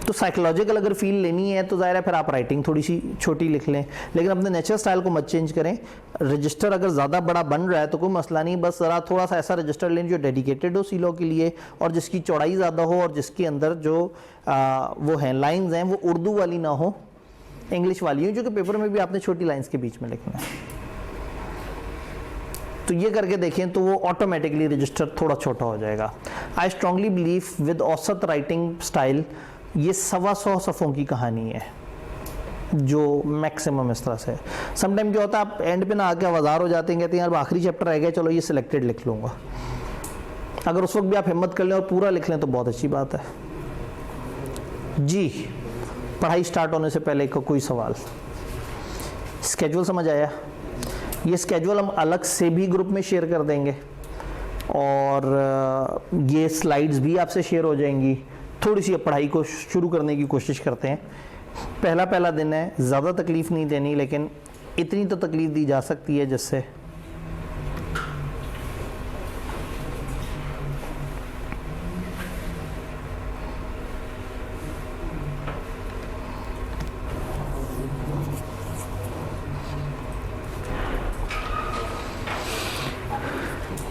S1: तो साइकोलॉजिकल अगर फील लेनी है तो ज़ाहिर है फिर आप राइटिंग थोड़ी सी छोटी लिख लें, लेकिन अपने नेचर स्टाइल को मत चेंज करें। रजिस्टर अगर ज़्यादा बड़ा बन रहा है तो कोई मसला नहीं, बस ज़रा थोड़ा सा ऐसा रजिस्टर लें जो डेडिकेटेड हो सीलो के लिए, और जिसकी चौड़ाई ज़्यादा हो, और जिसके अंदर जो वो हैं लाइंस हैं वो उर्दू वाली ना हो, इंग्लिश वाली हो, जो कि पेपर में भी आपने छोटी लाइंस के बीच में लिखना है। तो ये करके देखें तो वो ऑटोमेटिकली रजिस्टर थोड़ा छोटा हो जाएगा। आई स्ट्रांगली बिलीव विद औसत राइटिंग स्टाइल ये 125 सफ़ों की कहानी है जो मैक्सिमम इस तरह से। समटाइम क्या होता है, आप एंड पे ना आके आवाज़ार हो जाते हैं, कहते हैं यार आखिरी चैप्टर रह गया, चलो ये सिलेक्टेड लिख लूँगा। अगर उस वक्त भी आप हिम्मत कर लें और पूरा लिख लें तो बहुत अच्छी बात है जी। पढ़ाई स्टार्ट होने से पहले का कोई सवाल? स्केड्यूल समझ आया? ये स्केड्यूल हम अलग से भी ग्रुप में शेयर कर देंगे, और ये स्लाइड्स भी आपसे शेयर हो जाएंगी। थोड़ी सी पढ़ाई को शुरू करने की कोशिश करते हैं। पहला दिन है, ज़्यादा तकलीफ़ नहीं देनी, लेकिन इतनी तो तकलीफ़ दी जा सकती है जिससे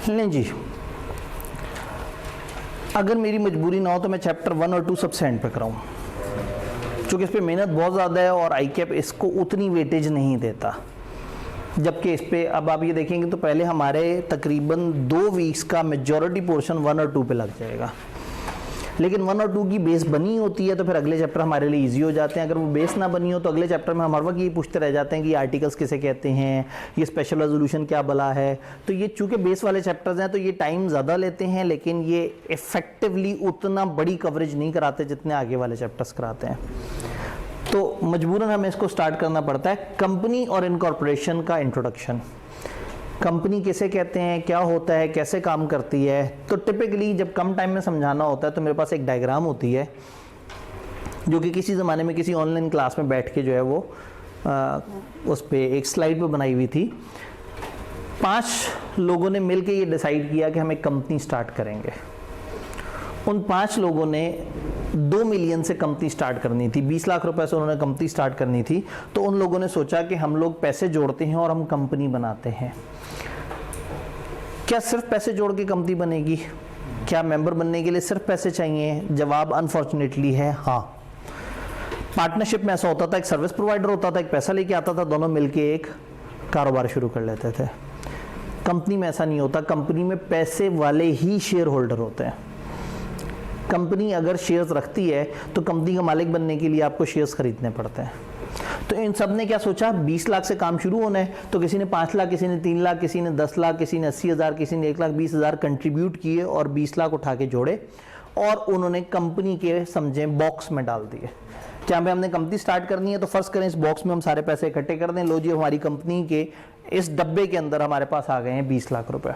S1: लें जी। अगर मेरी मजबूरी ना हो तो मैं चैप्टर 1 और 2 सब सेंड पे कराऊँ, क्योंकि इस पे मेहनत बहुत ज़्यादा है और ICAP इसको उतनी वेटेज नहीं देता। जबकि इस पे अब आप ये देखेंगे तो पहले हमारे तकरीबन 2 वीक्स का मेजॉरिटी पोर्शन 1 और 2 पे लग जाएगा, लेकिन 1 और 2 की बेस बनी होती है तो फिर अगले चैप्टर हमारे लिए इजी हो जाते हैं। अगर वो बेस ना बनी हो तो अगले चैप्टर में हम हर वक्त ये पूछते रह जाते हैं कि ये आर्टिकल्स किसे कहते हैं, ये स्पेशल रेजोल्यूशन क्या भला है। तो ये चूँकि बेस वाले चैप्टर्स हैं तो ये टाइम ज़्यादा लेते हैं, लेकिन ये इफ़ेक्टिवली उतना बड़ी कवरेज नहीं कराते जितने आगे वाले चैप्टर्स कराते हैं। तो मजबूरन हमें इसको स्टार्ट करना पड़ता है। कंपनी और इनकॉर्पोरेशन का इंट्रोडक्शन, कंपनी किसे कहते हैं, क्या होता है, कैसे काम करती है। तो टिपिकली जब कम टाइम में समझाना होता है तो मेरे पास एक डायग्राम होती है जो कि किसी ज़माने में किसी ऑनलाइन क्लास में बैठ के जो है वो उस पर एक स्लाइड पे बनाई हुई थी। 5 लोगों ने मिलकर ये डिसाइड किया कि हम एक कंपनी स्टार्ट करेंगे। उन 5 लोगों ने 2 मिलियन से कंपनी स्टार्ट करनी थी, 20 लाख रुपए से उन्होंने कंपनी स्टार्ट करनी थी। तो उन लोगों ने सोचा कि हम लोग पैसे जोड़ते हैं और हम कंपनी बनाते हैं। क्या सिर्फ पैसे जोड़ के कंपनी बनेगी? क्या मेंबर बनने के लिए सिर्फ पैसे चाहिए? जवाब अनफॉर्चुनेटली है हाँ। पार्टनरशिप में ऐसा होता था, एक सर्विस प्रोवाइडर होता था, एक पैसा लेके आता था, दोनों मिलके एक कारोबार शुरू कर लेते थे। कंपनी में ऐसा नहीं होता, कंपनी में पैसे वाले ही शेयर होल्डर होते हैं। कंपनी अगर शेयर्स रखती है तो कंपनी का मालिक बनने के लिए आपको शेयर्स खरीदने पड़ते हैं। तो इन सब ने क्या सोचा, 20 लाख से काम शुरू होना है, तो किसी ने 5 लाख, किसी ने 3 लाख, किसी ने 10 लाख, किसी ने 80,000, किसी ने 1,20,000 कंट्रीब्यूट किए और 20 लाख उठा के जोड़े और उन्होंने कंपनी के समझे बॉक्स में डाल दिए। जहाँ पे हमने कंपनी स्टार्ट करनी है तो फर्स्ट करें इस बॉक्स में हम सारे पैसे इकट्ठे कर दें। लो जी, हमारी कंपनी के इस डब्बे के अंदर हमारे पास आ गए हैं 20 लाख रुपए।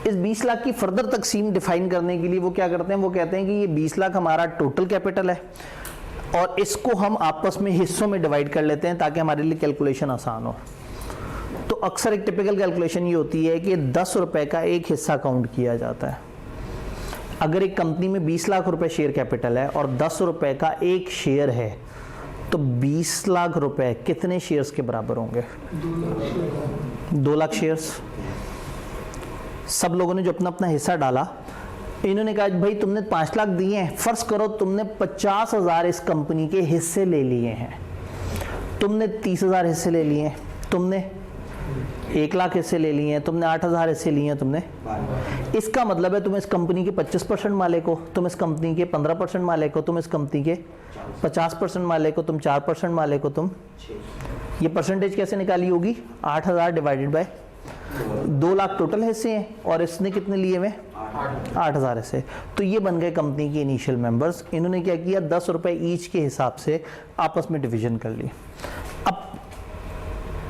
S1: इस 20 लाख की फर्दर तकसीम डिफाइन करने के लिए वो क्या करते हैं, वो कहते हैं कि ये 20 लाख हमारा टोटल कैपिटल है और इसको हम आपस में हिस्सों में डिवाइड कर लेते हैं ताकि हमारे लिए कैलकुलेशन आसान हो। तो अक्सर एक टिपिकल कैलकुलेशन ये होती है कि 10 रुपए का एक हिस्सा काउंट किया जाता है। अगर एक कंपनी में 20 लाख रुपए शेयर कैपिटल है और 10 रुपए का एक शेयर है तो 20 लाख रुपए कितने शेयर्स के बराबर होंगे? 2 लाख शेयर्स। सब लोगों ने जो अपना अपना हिस्सा डाला, इन्होंने कहा भाई तुमने 5 लाख दिए हैं, फर्ज करो तुमने 50,000 इस कंपनी के हिस्से ले लिए हैं, तुमने 30,000 हिस्से ले लिए हैं, तुमने 1 लाख हिस्से ले लिए हैं तुमने, 8,000 हिस्से लिए हैं तुमने। इसका मतलब है तुम इस कंपनी के 25% मालिक हो, तुम इस कंपनी के 15% मालिक हो, तुम इस कंपनी के 50% मालिक हो, तुम 4% मालिक हो, तुम ये परसेंटेज कैसे निकाली होगी? 8,000 डिवाइडेड बाय 2 लाख टोटल हिस्से हैं और इसने कितने लिए हुए? 8,000 हिस्से। तो ये बन गए कंपनी के इनिशियल मेंबर्स। इन्होंने क्या किया? 10 रुपए ईच के हिसाब से आपस में डिवीजन कर ली। अब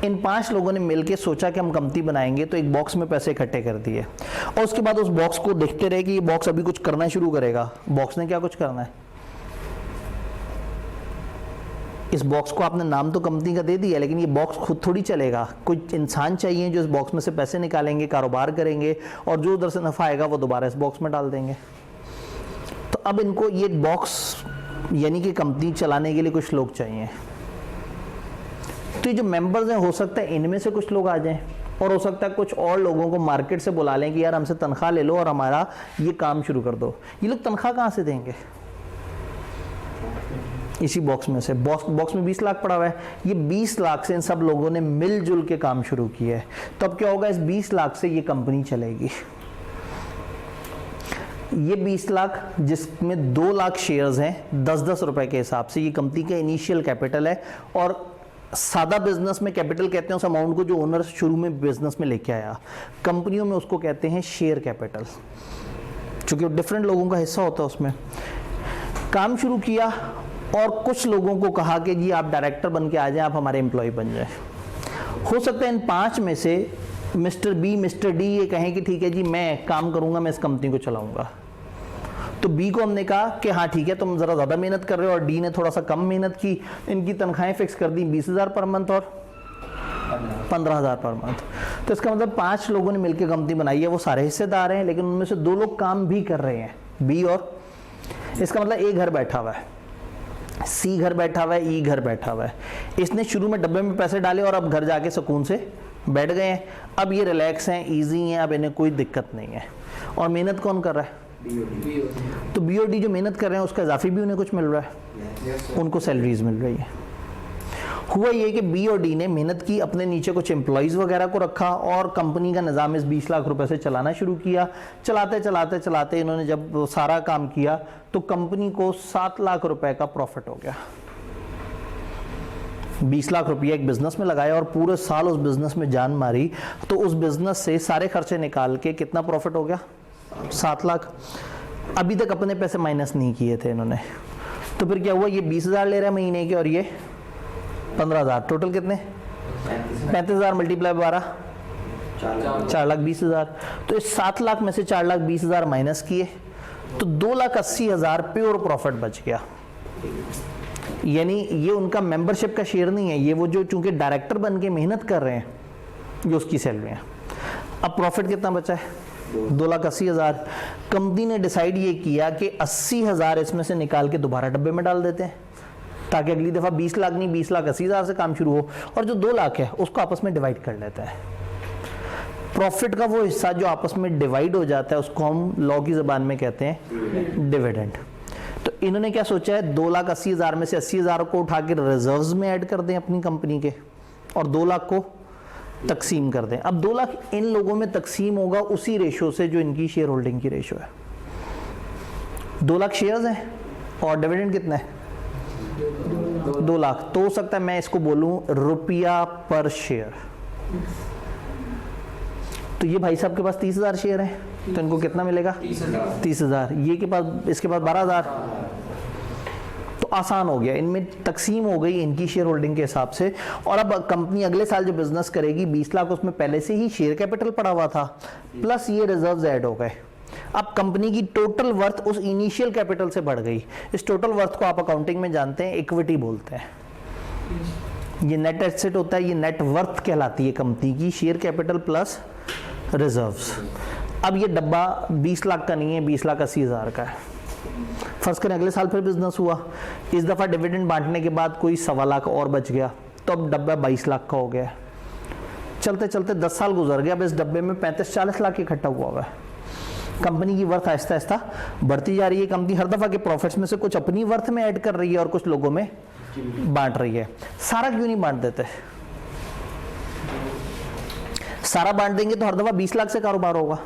S1: इन 5 लोगों ने मिलकर सोचा कि हम कंपनी बनाएंगे, तो एक बॉक्स में पैसे इकट्ठे कर दिए और उसके बाद उस बॉक्स को देखते रहे कि ये बॉक्स अभी कुछ करना शुरू करेगा। बॉक्स ने क्या कुछ करना है? इस बॉक्स को आपने नाम तो कंपनी का दे दिया, लेकिन ये बॉक्स खुद थोड़ी चलेगा। कुछ इंसान चाहिए जो इस बॉक्स में से पैसे निकालेंगे, कारोबार करेंगे और जो उधर से नफा आएगा वो दोबारा इस बॉक्स में डाल देंगे। तो अब इनको ये बॉक्स यानी कि कंपनी चलाने के लिए कुछ लोग चाहिए। तो ये जो मेंबर्स हैं, हो सकता है इनमें से कुछ लोग आ जाएं और हो सकता है कुछ और लोगों को मार्केट से बुला लें कि यार हमसे तनख्वाह ले लो और हमारा ये काम शुरू कर दो। ये लोग तनख्वाह कहाँ से देंगे? इसी बॉक्स में से। बॉक्स में 20 लाख पड़ा हुआ है, ये 20 लाख से इन सब लोगों ने मिलजुल के काम शुरू किया है। तो अब क्या होगा? इस 20 लाख से ये कंपनी चलेगी। ये 20 लाख जिसमें 2 लाख शेयर्स हैं 10-10 रुपए के हिसाब से, ये कंपनी का इनिशियल कैपिटल है। और सादा बिजनेस में कैपिटल कहते हैं उस अमाउंट को जो ओनर शुरू में बिजनेस में लेके आया। कंपनियों में उसको कहते हैं शेयर कैपिटल, क्योंकि डिफरेंट लोगों का हिस्सा होता है उसमें। काम शुरू किया और कुछ लोगों को कहा कि जी आप डायरेक्टर बन के आ जाएं, आप हमारे एम्प्लॉय बन जाएं। हो सकता है इन 5 में से मिस्टर बी, मिस्टर डी ये कहें कि ठीक है जी मैं काम करूंगा, मैं इस कंपनी को चलाऊंगा। तो बी को हमने कहा कि हाँ ठीक है, तुम जरा ज़्यादा मेहनत कर रहे हो, और डी ने थोड़ा सा कम मेहनत की। इनकी तनख्वाहें फिक्स कर दी 20,000 पर मंथ और 15,000 पर मंथ। तो इसका मतलब 5 लोगों ने मिलकर कंपनी बनाई है। वो सारे हिस्सेदार हैं, लेकिन उनमें से 2 लोग काम भी कर रहे हैं, बी और। इसका मतलब ए घर बैठा हुआ है, सी घर बैठा हुआ है, ई घर बैठा हुआ है। इसने शुरू में डब्बे में पैसे डाले और अब घर जाके सुकून से बैठ गए हैं। अब ये रिलैक्स हैं, इजी हैं, अब इन्हें कोई दिक्कत नहीं है। और मेहनत कौन कर रहा है? तो बी और डी जो मेहनत कर रहे हैं उसका इजाफी भी उन्हें कुछ मिल रहा है, उनको सैलरीज मिल रही है। हुआ ये कि बी और डी ने मेहनत की, अपने नीचे कुछ एम्प्लॉइज वगैरह को रखा और कंपनी का निज़ाम इस 20 लाख रुपए से चलाना शुरू किया। चलाते चलाते चलाते इन्होंने जब सारा काम किया तो कंपनी को 7 लाख रुपए का प्रॉफिट हो गया। 20 लाख रुपया एक बिजनेस में लगाया और पूरे साल उस बिजनेस में जान मारी, तो उस बिजनेस से सारे खर्चे निकाल के कितना प्रॉफिट हो गया? 7 लाख। अभी तक अपने पैसे माइनस नहीं किए थे इन्होंने। तो फिर क्या हुआ? ये 20,000 ले रहा है महीने के और ये 15,000। टोटल कितने? 35,000 मल्टीप्लाई 12, 4,20,000। तो इस 7 लाख में से 4,20,000 माइनस किए तो 2,80,000 प्योर प्रॉफिट बच गया। यानी ये उनका मेंबरशिप का शेयर नहीं है, ये वो जो चूंकि डायरेक्टर बन के मेहनत कर रहे हैं, जो उसकी सैलरी है। अब प्रॉफिट कितना बचा है? 2,80,000। कंपनी ने डिसाइड ये किया कि 80,000 इसमें से निकाल के दोबारा डब्बे में डाल देते हैं, ताकि अगली दफा 20 लाख नहीं 20,80,000 से काम शुरू हो, और जो 2 लाख है उसको आपस में डिवाइड कर लेते हैं। प्रॉफिट का वो हिस्सा जो आपस में डिवाइड हो जाता है उसको हम लॉ की ज़बान में कहते हैं डिविडेंड। तो इन्होंने क्या सोचा है? 2,80,000 में से 80,000 को उठा के रिजर्व्स में ऐड कर दें अपनी कंपनी के, और 2 लाख को तकसीम कर दें। अब 2 लाख इन लोगों में तकसीम होगा उसी रेशो से जो इनकी शेयर होल्डिंग की रेशो है। 2 लाख शेयर्स हैं और डिविडेंड कितना है? 2 लाख। तो हो सकता है मैं इसको बोलूं रुपया पर शेयर। तो ये भाई साहब के पास 30,000 शेयर हैं, तो इनको कितना मिलेगा? 30,000। ये के पास, इसके पास 12,000। तो आसान हो गया, इनमें तकसीम हो गई इनकी शेयर होल्डिंग के हिसाब से। और अब कंपनी अगले साल जो बिजनेस करेगी 20 लाख उसमें पहले से ही शेयर कैपिटल पड़ा हुआ था, प्लस ये रिजर्व्स ऐड हो गए। अब कंपनी की टोटल वर्थ उस इनिशियल कैपिटल से बढ़ गई। इस टोटल वर्थ को आप अकाउंटिंग में जानते हैं इक्विटी बोलते हैं। ये नेट एसेट होता है, ये नेट वर्थ कहलाती है कंपनी की, शेयर कैपिटल प्लस रिजर्व्स। अब ये डब्बा 20 लाख का नहीं है, 20,80,000 का है। फर्ज करें अगले साल फिर बिजनेस हुआ, इस दफा डिविडेंड बांटने के बाद कोई 1.25 लाख और बच गया, तो अब डब्बा 22 लाख का हो गया। चलते चलते 10 साल गुजर गया, अब इस डब्बे में 35-40 लाख इकट्ठा हुआ है। कंपनी की वर्थ आहिस्ता आहिस्ता बढ़ती जा रही है। कंपनी हर दफा के प्रॉफिट्स में से कुछ अपनी वर्थ में ऐड कर रही है और कुछ लोगों में बांट रही है। सारा क्यों नहीं बांट देते? सारा बांट देंगे तो हर दफा 20 लाख से कारोबार होगा,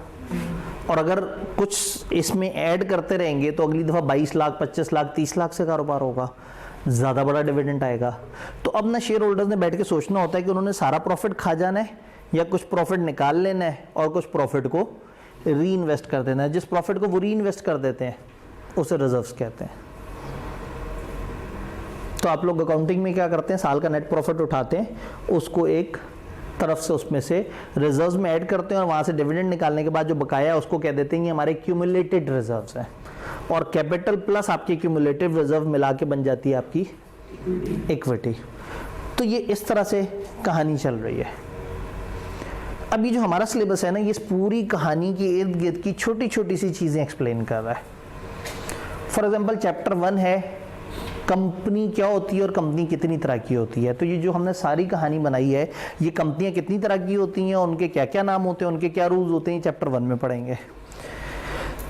S1: और अगर कुछ इसमें ऐड करते रहेंगे तो अगली दफा 22 लाख, 25 लाख, 30 लाख से कारोबार होगा, ज़्यादा बड़ा डिविडेंड आएगा। तो अब ना शेयर होल्डर्स ने बैठ के सोचना होता है कि उन्होंने सारा प्रॉफिट खा जाना है या कुछ प्रॉफिट निकाल लेना है और कुछ प्रॉफिट को री इन्वेस्ट कर देना है। जिस प्रॉफिट को वो री इन्वेस्ट कर देते हैं उसे रिजर्व्स कहते हैं। तो आप लोग अकाउंटिंग में क्या करते हैं, साल का नेट प्रॉफिट उठाते हैं, उसको एक तरफ से उसमें से रिजर्व्स में ऐड करते हैं और वहां से डिविडेंड निकालने के बाद जो बकाया है उसको कह देते हैं ये हमारे क्यूमुलेटेड रिजर्व्स हैं, और कैपिटल प्लस आपकी क्यूमुलेटिव रिजर्व मिला के बन जाती है आपकी इक्विटी। तो ये इस तरह से कहानी चल रही है। अब ये जो हमारा सिलेबस है ना, ये इस पूरी कहानी के इर्द गिर्द की छोटी छोटी सी चीजें एक्सप्लेन कर रहा है। फॉर एग्जाम्पल चैप्टर 1 है कंपनी क्या होती है और कंपनी कितनी तरह की होती है। तो ये जो हमने सारी कहानी बनाई है, ये कंपनियां कितनी तरह की होती हैं, उनके क्या क्या नाम होते हैं, उनके क्या रूल्स होते हैं, चैप्टर 1 में पढ़ेंगे।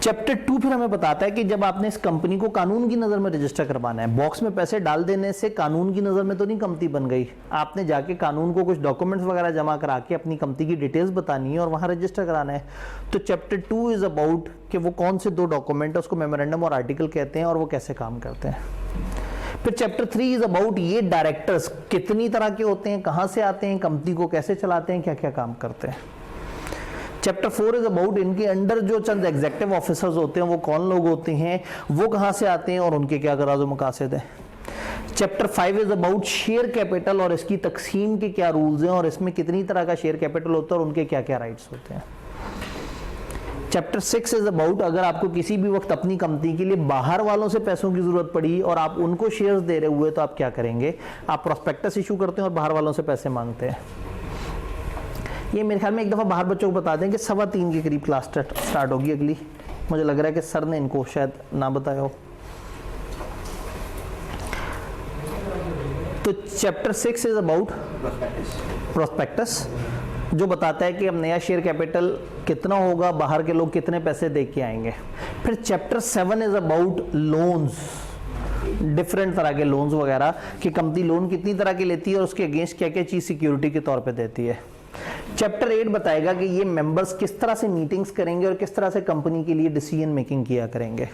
S1: चैप्टर 2 फिर हमें बताता है कि जब आपने इस कंपनी को कानून की नज़र में रजिस्टर करवाना है, बॉक्स में पैसे डाल देने से कानून की नज़र में तो नहीं कंपनी बन गई, आपने जाके कानून को कुछ डॉक्यूमेंट्स वगैरह जमा करा के अपनी कंपनी की डिटेल्स बतानी है और वहाँ रजिस्टर कराना है। तो चैप्टर 2 इज़ अबाउट कि वो कौन से 2 डॉक्यूमेंट है, उसको मेमोरेंडम और आर्टिकल कहते हैं और वो कैसे काम करते हैं। फिर चैप्टर 3 इज अबाउट ये डायरेक्टर्स कितनी तरह के होते हैं, कहाँ से आते हैं, कंपनी को कैसे चलाते हैं, क्या क्या काम करते हैं। चैप्टर 4 इज अबाउट इनके अंडर जो चंद एग्जीक्यूटिव ऑफिसर्स होते हैं वो कौन लोग होते हैं, वो कहाँ से आते हैं और उनके क्या गराज़ मकासद हैं। Chapter 5 is about share capital और इसकी तकसीम के क्या रूल्स हैं और इसमें कितनी तरह का शेयर कैपिटल होता है और उनके क्या क्या राइट्स होते हैं। चैप्टर 6 इज अबाउट अगर आपको किसी भी वक्त अपनी कंपनी के लिए बाहर वालों से पैसों की जरूरत पड़ी और आप उनको शेयर्स दे रहे हुए तो आप क्या करेंगे, आप प्रोस्पेक्टस इशू करते हैं और बाहर वालों से पैसे मांगते हैं। ये मेरे ख्याल में एक दफ़ा बाहर बच्चों को बता दें कि 3:15 के करीब क्लास स्टार्ट होगी अगली। मुझे लग रहा है कि सर ने इनको शायद ना बताया हो। तो चैप्टर 6 इज अबाउट प्रोस्पेक्टस, जो बताता है कि अब नया शेयर कैपिटल कितना होगा, बाहर के लोग कितने पैसे दे के आएंगे। फिर chapter 7 is about loans, different तरह के लोन्स वगैरह कि कंपनी लोन कितनी तरह के लेती है और उसके अगेंस्ट क्या क्या चीज़ सिक्योरिटी के तौर पे देती है। चैप्टर 8 बताएगा कि ये मेंबर्स किस तरह से मीटिंग्स करेंगे और किस तरह से कंपनी के लिए डिसीजन मेकिंग किया करेंगे।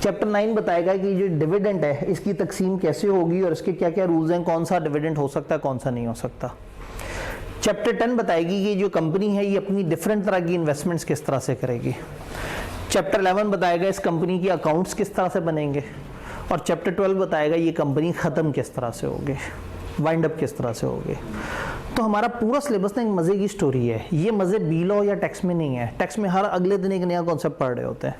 S1: चैप्टर 9 बताएगा कि जो डिविडेंड है इसकी तकसीम कैसे होगी और इसके क्या क्या रूल्स हैं, कौन सा डिविडेंड हो सकता है, कौन सा नहीं हो सकता। चैप्टर 10 बताएगी कि जो कंपनी है ये अपनी डिफरेंट तरह की इन्वेस्टमेंट्स किस तरह से करेगी। चैप्टर 11 बताएगा इस कंपनी की अकाउंट्स किस तरह से बनेंगे, और चैप्टर 12 बताएगा ये कंपनी ख़त्म किस तरह से होगी, वाइंड अप किस तरह से होगी। तो हमारा पूरा सिलेबस ना एक मज़े की स्टोरी है। ये मज़े बी लॉ या टैक्स में नहीं है। टैक्स में हर अगले दिन एक नया कॉन्सेप्ट पढ़ रहे होते हैं,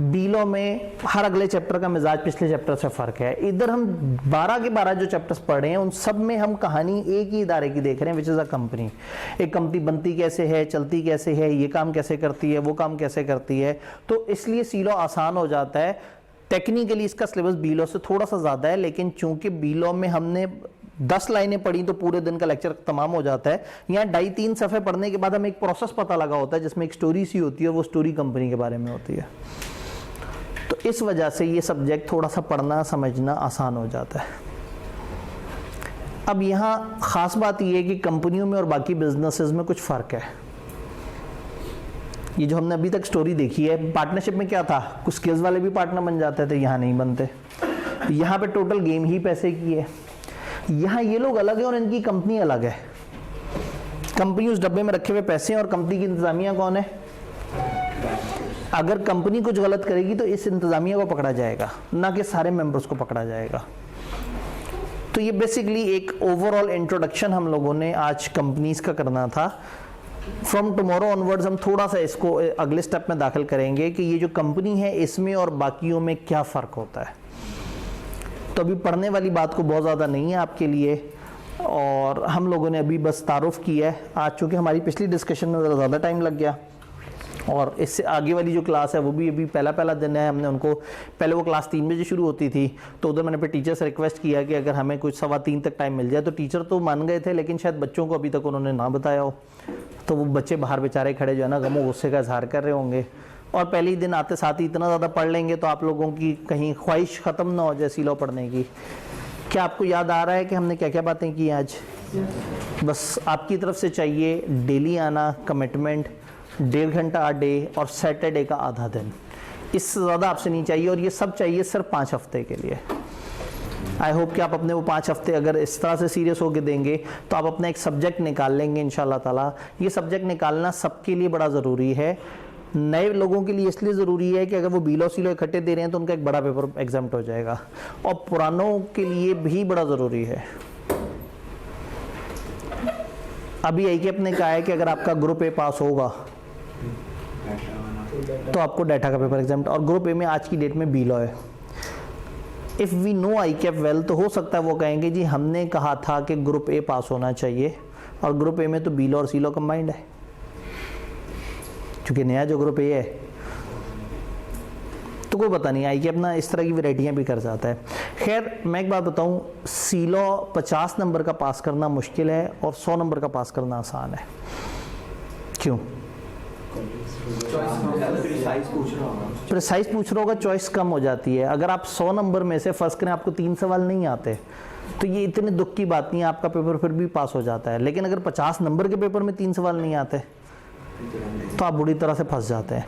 S1: बी लॉ में हर अगले चैप्टर का मिजाज पिछले चैप्टर से फ़र्क है। इधर हम 12 के 12 जो चैप्टर्स पढ़ रहे हैं उन सब में हम कहानी एक ही इदारे की देख रहे हैं, विच इज़ अ कंपनी। एक कंपनी बनती कैसे है, चलती कैसे है, ये काम कैसे करती है, वो काम कैसे करती है। तो इसलिए सी लॉ आसान हो जाता है। टेक्निकली इसका सिलेबस बी लॉ से थोड़ा सा ज़्यादा है, लेकिन चूंकि बी लॉ में हमने 10 लाइनें पढ़ी तो पूरे दिन का लेक्चर तमाम हो जाता है। यहाँ 2.5-3 सफ़े पढ़ने के बाद हमें एक प्रोसेस पता लगा होता है जिसमें एक स्टोरी सी होती है और वो स्टोरी कंपनी के बारे में होती है। तो इस वजह से ये सब्जेक्ट थोड़ा सा पढ़ना समझना आसान हो जाता है। अब यहाँ ख़ास बात ये है कि कंपनियों में और बाकी बिजनेसेस में कुछ फ़र्क है। ये जो हमने अभी तक स्टोरी देखी है, पार्टनरशिप में क्या था, कुछ स्किल्स वाले भी पार्टनर बन जाते थे, यहाँ नहीं बनते। यहाँ पे टोटल गेम ही पैसे की है। यहाँ ये लोग अलग हैं और इनकी कंपनी अलग है। कंपनी उस डब्बे में रखे हुए पैसे हैं और कंपनी की इंतजामिया कौन है। अगर कंपनी कुछ गलत करेगी तो इस इंतजामिया को पकड़ा जाएगा, ना कि सारे मेंबर्स को पकड़ा जाएगा। तो ये बेसिकली एक ओवरऑल इंट्रोडक्शन हम लोगों ने आज कंपनीज का करना था। फ्रॉम टुमारो ऑनवर्ड्स हम थोड़ा सा इसको अगले स्टेप में दाखिल करेंगे कि ये जो कंपनी है इसमें और बाकियों में क्या फ़र्क होता है। तो अभी पढ़ने वाली बात को बहुत ज़्यादा नहीं है आपके लिए, और हम लोगों ने अभी बस तारुफ किया है। आज चूँकि हमारी पिछली डिस्कशन में ज़्यादा टाइम लग गया और इससे आगे वाली जो क्लास है वो भी अभी पहला दिन है। हमने उनको पहले वो क्लास 3 बजे शुरू होती थी, तो उधर मैंने फिर टीचर से रिक्वेस्ट किया कि अगर हमें कुछ 2:15 तक टाइम मिल जाए, तो टीचर तो मान गए थे, लेकिन शायद बच्चों को अभी तक उन्होंने ना बताया हो। तो वो बच्चे बाहर बेचारे खड़े जो है ना गमो गुस्से का इजहार कर रहे होंगे, और पहले ही दिन आते साथ ही इतना ज़्यादा पढ़ लेंगे तो आप लोगों की कहीं ख्वाहिश ख़त्म ना हो जाए सी लॉ पढ़ने की। क्या आपको याद आ रहा है कि हमने क्या क्या बातें की आज? बस आपकी तरफ से चाहिए डेली आना, कमिटमेंट, 1.5 घंटा डे और सैटरडे का आधा दिन। इससे ज़्यादा आपसे नहीं चाहिए और ये सब चाहिए सिर्फ 5 हफ्ते के लिए। आई होप कि आप अपने वो 5 हफ्ते अगर इस तरह से सीरियस होकर देंगे तो आप अपना एक सब्जेक्ट निकाल लेंगे इंशाल्लाह ताला। ये सब्जेक्ट निकालना सबके लिए बड़ा ज़रूरी है। नए लोगों के लिए इसलिए ज़रूरी है कि अगर वो बीलो सीलो इकट्ठे दे रहे हैं तो उनका एक बड़ा पेपर एग्जाम्प्ट हो जाएगा, और पुरानों के लिए भी बड़ा ज़रूरी है। अभी ACAP ने कहा है कि अगर आपका ग्रुप ए पास होगा तो आपको डाटा का पेपर एग्जाम्प्ट, और ग्रुप ए में आज की डेट में बीलो है। If we know ACAP well तो हो सकता है वो कहेंगे जी हमने कहा था कि ग्रुप ए पास होना चाहिए, और ग्रुप ए में तो बीलो और सीलो कंबाइंड है, क्योंकि नया जो ग्रुप ए है। तो कोई पता नहीं, ACAP ना इस तरह की वैरायटियाँ भी कर जाता है। खैर मैं एक बात बताऊँ, सीलो 50 नंबर का पास करना मुश्किल है और 100 नंबर का पास करना आसान है। क्यों? प्रिसाइज पूछ रहा होगा, चॉइस कम हो जाती है। अगर आप 100 नंबर में से फर्स्ट करें आपको 3 सवाल नहीं आते तो ये इतने दुख की बात नहीं है, आपका पेपर फिर भी पास हो जाता है। लेकिन अगर 50 नंबर के पेपर में 3 सवाल नहीं आते तो आप बुरी तरह से फंस जाते हैं।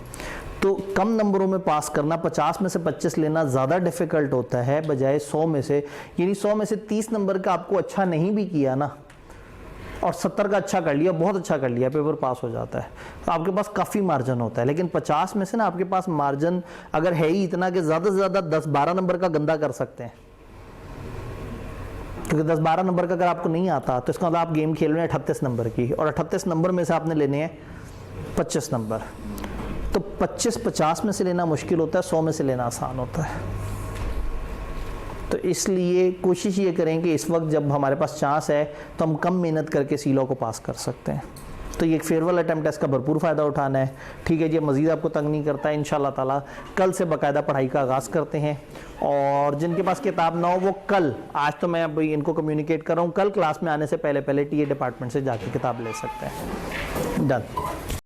S1: तो कम नंबरों में पास करना, 50 में से 25 लेना ज़्यादा डिफ़िकल्ट होता है बजाय 100 में से। यानी 100 में से 30 नंबर का आपको अच्छा नहीं भी किया ना और 70 का अच्छा कर लिया, बहुत अच्छा कर लिया, पेपर पास हो जाता है। तो आपके पास काफ़ी मार्जिन होता है। लेकिन 50 में से ना आपके पास मार्जिन अगर है ही इतना कि ज़्यादा से ज़्यादा 10-12 नंबर का गंदा कर सकते हैं, क्योंकि 10-12 नंबर का अगर आपको नहीं आता तो इसका मतलब आप गेम खेल रहे हैं 38 नंबर की, और 38 नंबर में से आपने लेने हैं 25 नंबर। तो 25-50 में से लेना मुश्किल होता है, 100 में से लेना आसान होता है। तो इसलिए कोशिश ये करें कि इस वक्त जब हमारे पास चांस है तो हम कम मेहनत करके सीलो को पास कर सकते हैं। तो ये एक फेयरवेल अटेम्प्ट है, इसका भरपूर फ़ायदा उठाना है। ठीक है जी, मज़ीद आपको तंग नहीं करता है। इंशाल्लाह ताला कल से बाकायदा पढ़ाई का आगाज़ करते हैं, और जिनके पास किताब ना हो वो कल, आज तो मैं अभी इनको कम्युनिकेट कर रहा हूँ, कल क्लास में आने से पहले TA डिपार्टमेंट से जाके किताब ले सकते हैं। डन।